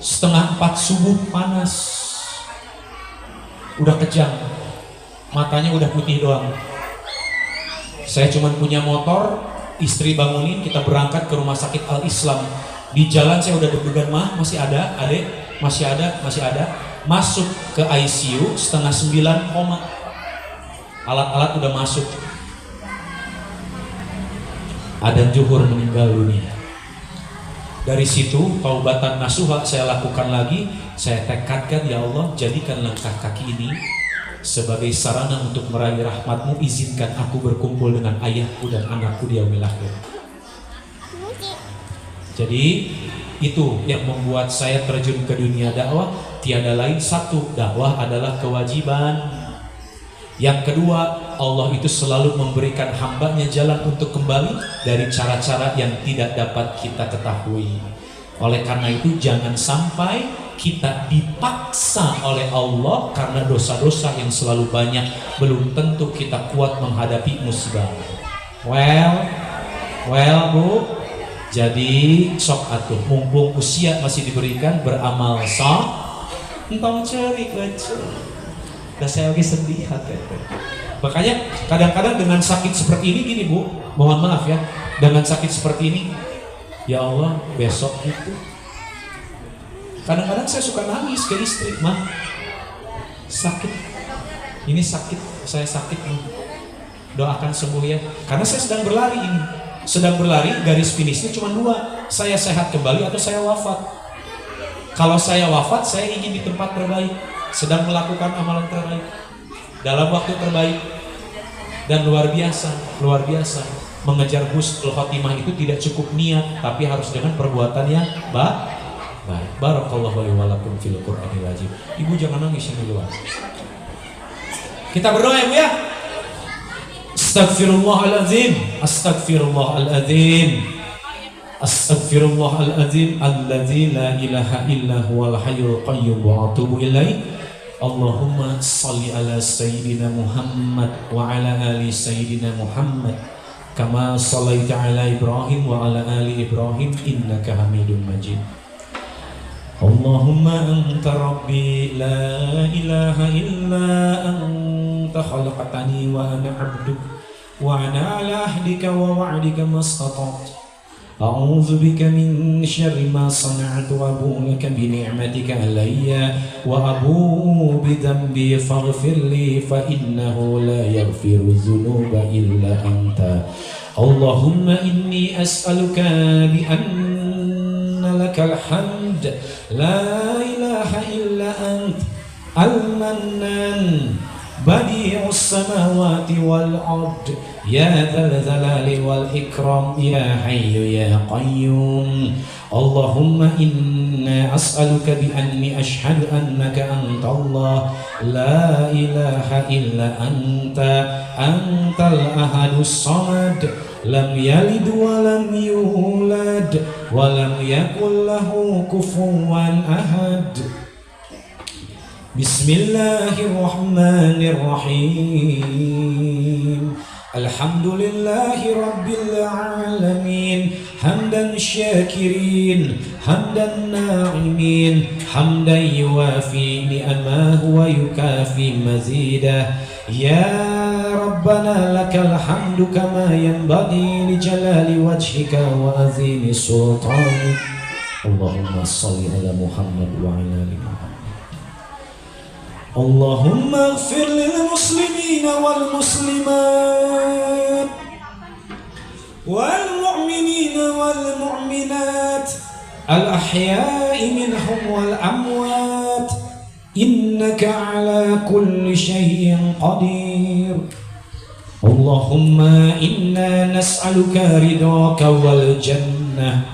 S2: Setengah 4 subuh panas. Udah kejang. Matanya udah putih doang. Saya cuma punya motor, istri bangunin, kita berangkat ke rumah sakit Al-Islam. Di jalan saya udah deg-degan, masih ada, adek, masih ada. Masuk ke ICU setengah 9 koma. Alat-alat udah masuk. adzan zuhur meninggal dunia. Dari situ taubatan nasuha saya lakukan lagi. Saya tekadkan, ya Allah, jadikan langkah kaki ini sebagai sarana untuk meraih rahmat-Mu. Izinkan aku berkumpul dengan ayahku dan anakku di yaumil akhir. Jadi itu yang membuat saya terjun ke dunia dakwah. Tiada lain, satu, dakwah adalah kewajiban. Yang kedua, Allah itu selalu memberikan hambanya jalan untuk kembali dari cara-cara yang tidak dapat kita ketahui. Oleh karena itu jangan sampai kita dipaksa oleh Allah karena dosa-dosa yang selalu banyak. Belum tentu kita kuat menghadapi musibah. Well Bu, jadi sok atuh mumpung usia masih diberikan beramal sok entong cerik aja. Dan saya lagi sedih hati. Makanya kadang-kadang dengan sakit seperti ini gini Bu, mohon maaf ya, dengan sakit seperti ini, ya Allah besok itu. Kadang-kadang saya suka nangis ke istri, mah sakit, ini sakit, saya sakit nih, doakan sembuh ya. Karena saya sedang berlari ini, garis finishnya cuma 2, saya sehat kembali atau saya wafat. Kalau saya wafat, saya ingin di tempat terbaik, sedang melakukan amalan terbaik dalam waktu terbaik. Dan luar biasa mengejar husnul khotimah itu tidak cukup niat, tapi harus dengan perbuatan yang baik. Barakallahu li wa lakum fil Qur'anil azim. Ibu jangan nangis di luar. Kita berdoa ya Bu ya. Astaghfirullahaladzim, astaghfirullahaladzim, astaghfirullahaladzim, alladzi la ilaha illa huwal hayyul qayyum wa atubu ilaih. Allahumma salli ala Sayyidina Muhammad wa ala ali Sayyidina Muhammad kama sallaita ala Ibrahim wa ala ali Ibrahim innaka Hamidum Majid. Allahumma anta rabbi la ilaha illa anta khalaqtani wa ana abduk wa ana ala ahdika wa wa'dika mastata'tu. أعوذ بك من شر ما صنعت وأبوء لك بنعمتك علي وأبوء بذنبي فاغفر لي فإنه لا يغفر الذنوب إلا أنت. اللهم إني أسألك بأن لك الحمد لا إله إلا أنت المنان بديع السماوات والأرض يا ذا الجلال والإكرام يا حي يا قيوم. اللهم إنا أسألك بأني أشهد أنك أنت الله لا إله إلا أنت الأحد الصمد لم يلد ولم يولد ولم يكن له كفوا أحد. Bismillahirrahmanirrahim. Alhamdulillahi rabbil alamin. Hamdan syakirin, hamdan na'imin, hamdan yuwafi ni'amahu wa yukafi mazidah. Ya Rabbana lakal hamdu kama yanbaghi li jalali wajhika wa azimi sultanik. Allahumma salli ala Muhammad wa ala ali Muhammad. Allahumma ighfir lil muslimina wal muslimat wal mu'minina wal mu'minat al ahya'i minhum wal amwat innaka ala kulli syai'in qadir. Allahumma inna nas'aluka ridhaka wal jannah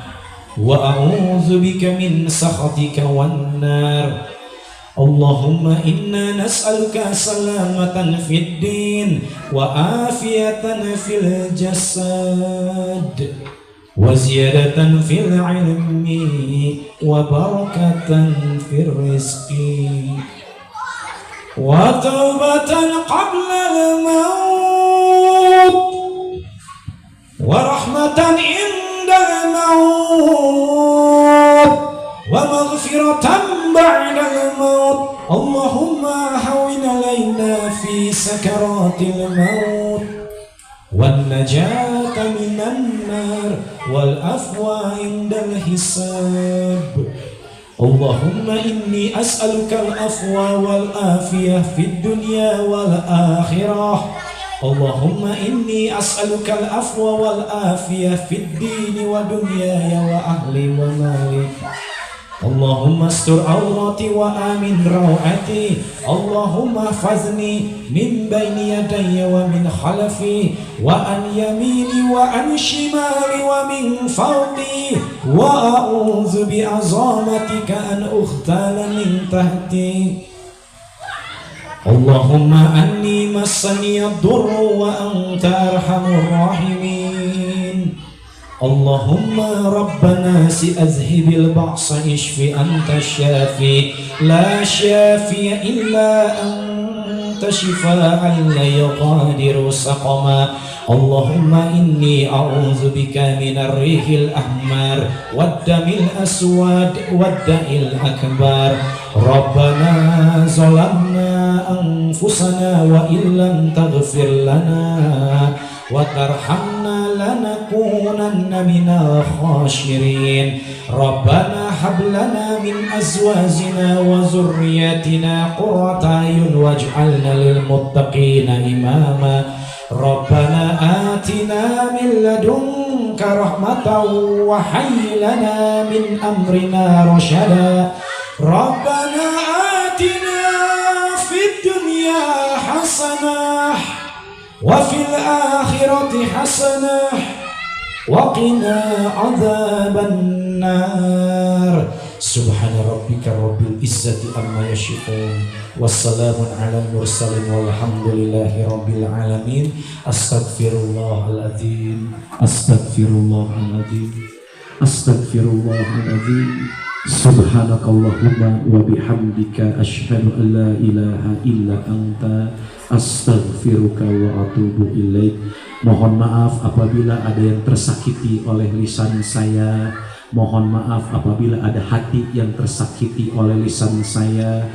S2: wa a'udzu bika min sakhatika wan nar. Allahumma inna nas'aluka salamatan fid din wa afiyatan fil jasad wa ziyadatan fil ilmi wa barakatan fil rizqi wa taubatan qabla al-maut wa rahmatan inda al-maut wa maghfiratan ba'da al-maut. Allahumma hawwin alaina fi sakaratil maut wan najata minan nar wal afwa indal hisab. Allahumma inni as'aluka al-afwa wal afiyah fid dunya wal akhirah. Allahumma inni as'aluka al-afwa wal afiyah fid dini wa dunyaya wa ahli wa mali. Allahumma astur awrati wa amin rawati. Allahumma fazni min bayni yadayya wa min khalafi wa an yamini wa an shimali wa min fawqi wa a'udzu bi azamatika an ukhtala min tahti. Allahumma anni massani ad-durru wa anta arhamur rahimin. Allahumma rabbana si azhibil ba'sa ishfi anta syafi la syafiya illa anta shifaan la yughadiru saqama. Allahumma inni a'udzu bika minar rihil ahmar wad damil aswad wad da'il akbar. Rabbana zalamna anfusana wa illam taghfir lana wa tarhamna lanakunanna minal khashirin. Rabbana hab lana min azwajina wa zurriyyatina qurrata a'yun waj'alna lil muttaqina imama. Rabbana atina min ladunka rahmatan wa hayyi lana min amrina rasyada. Rabbana atina fid dunya hasanah wa fil akhirati hasanah wa qina adzaban nar. Subhana rabbika rabbil izzati amma yasifun wassalamun ala mursalin walhamdulillahi rabbil alamin. Astaghfirullahaladzim, astaghfirullahaladzim, astaghfirullahaladzim. Subhanakallahumma wa bihamdika asyhadu an la ilaha illa anta astaghfiruka wa atubu ilaik. Mohon maaf apabila ada yang tersakiti oleh lisan saya. Mohon maaf apabila ada hati yang tersakiti oleh lisan saya.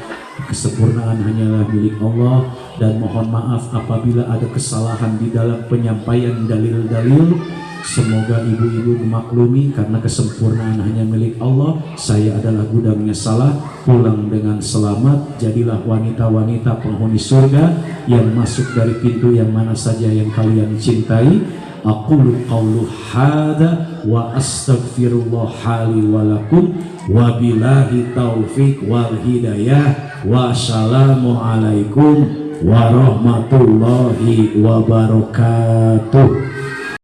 S2: Kesempurnaan hanyalah milik Allah. Dan mohon maaf apabila ada kesalahan di dalam penyampaian dalil-dalil. Semoga ibu-ibu memaklumi karena kesempurnaan hanya milik Allah. Saya adalah gudangnya salah. Pulang dengan selamat. Jadilah wanita-wanita penghuni surga yang masuk dari pintu yang mana saja yang kalian cintai. Aqulu qawlu hadza wa astaghfirullah li wa lakum wa billahi taufiq wal hidayah. Wassalamu alaikum warahmatullahi wabarakatuh.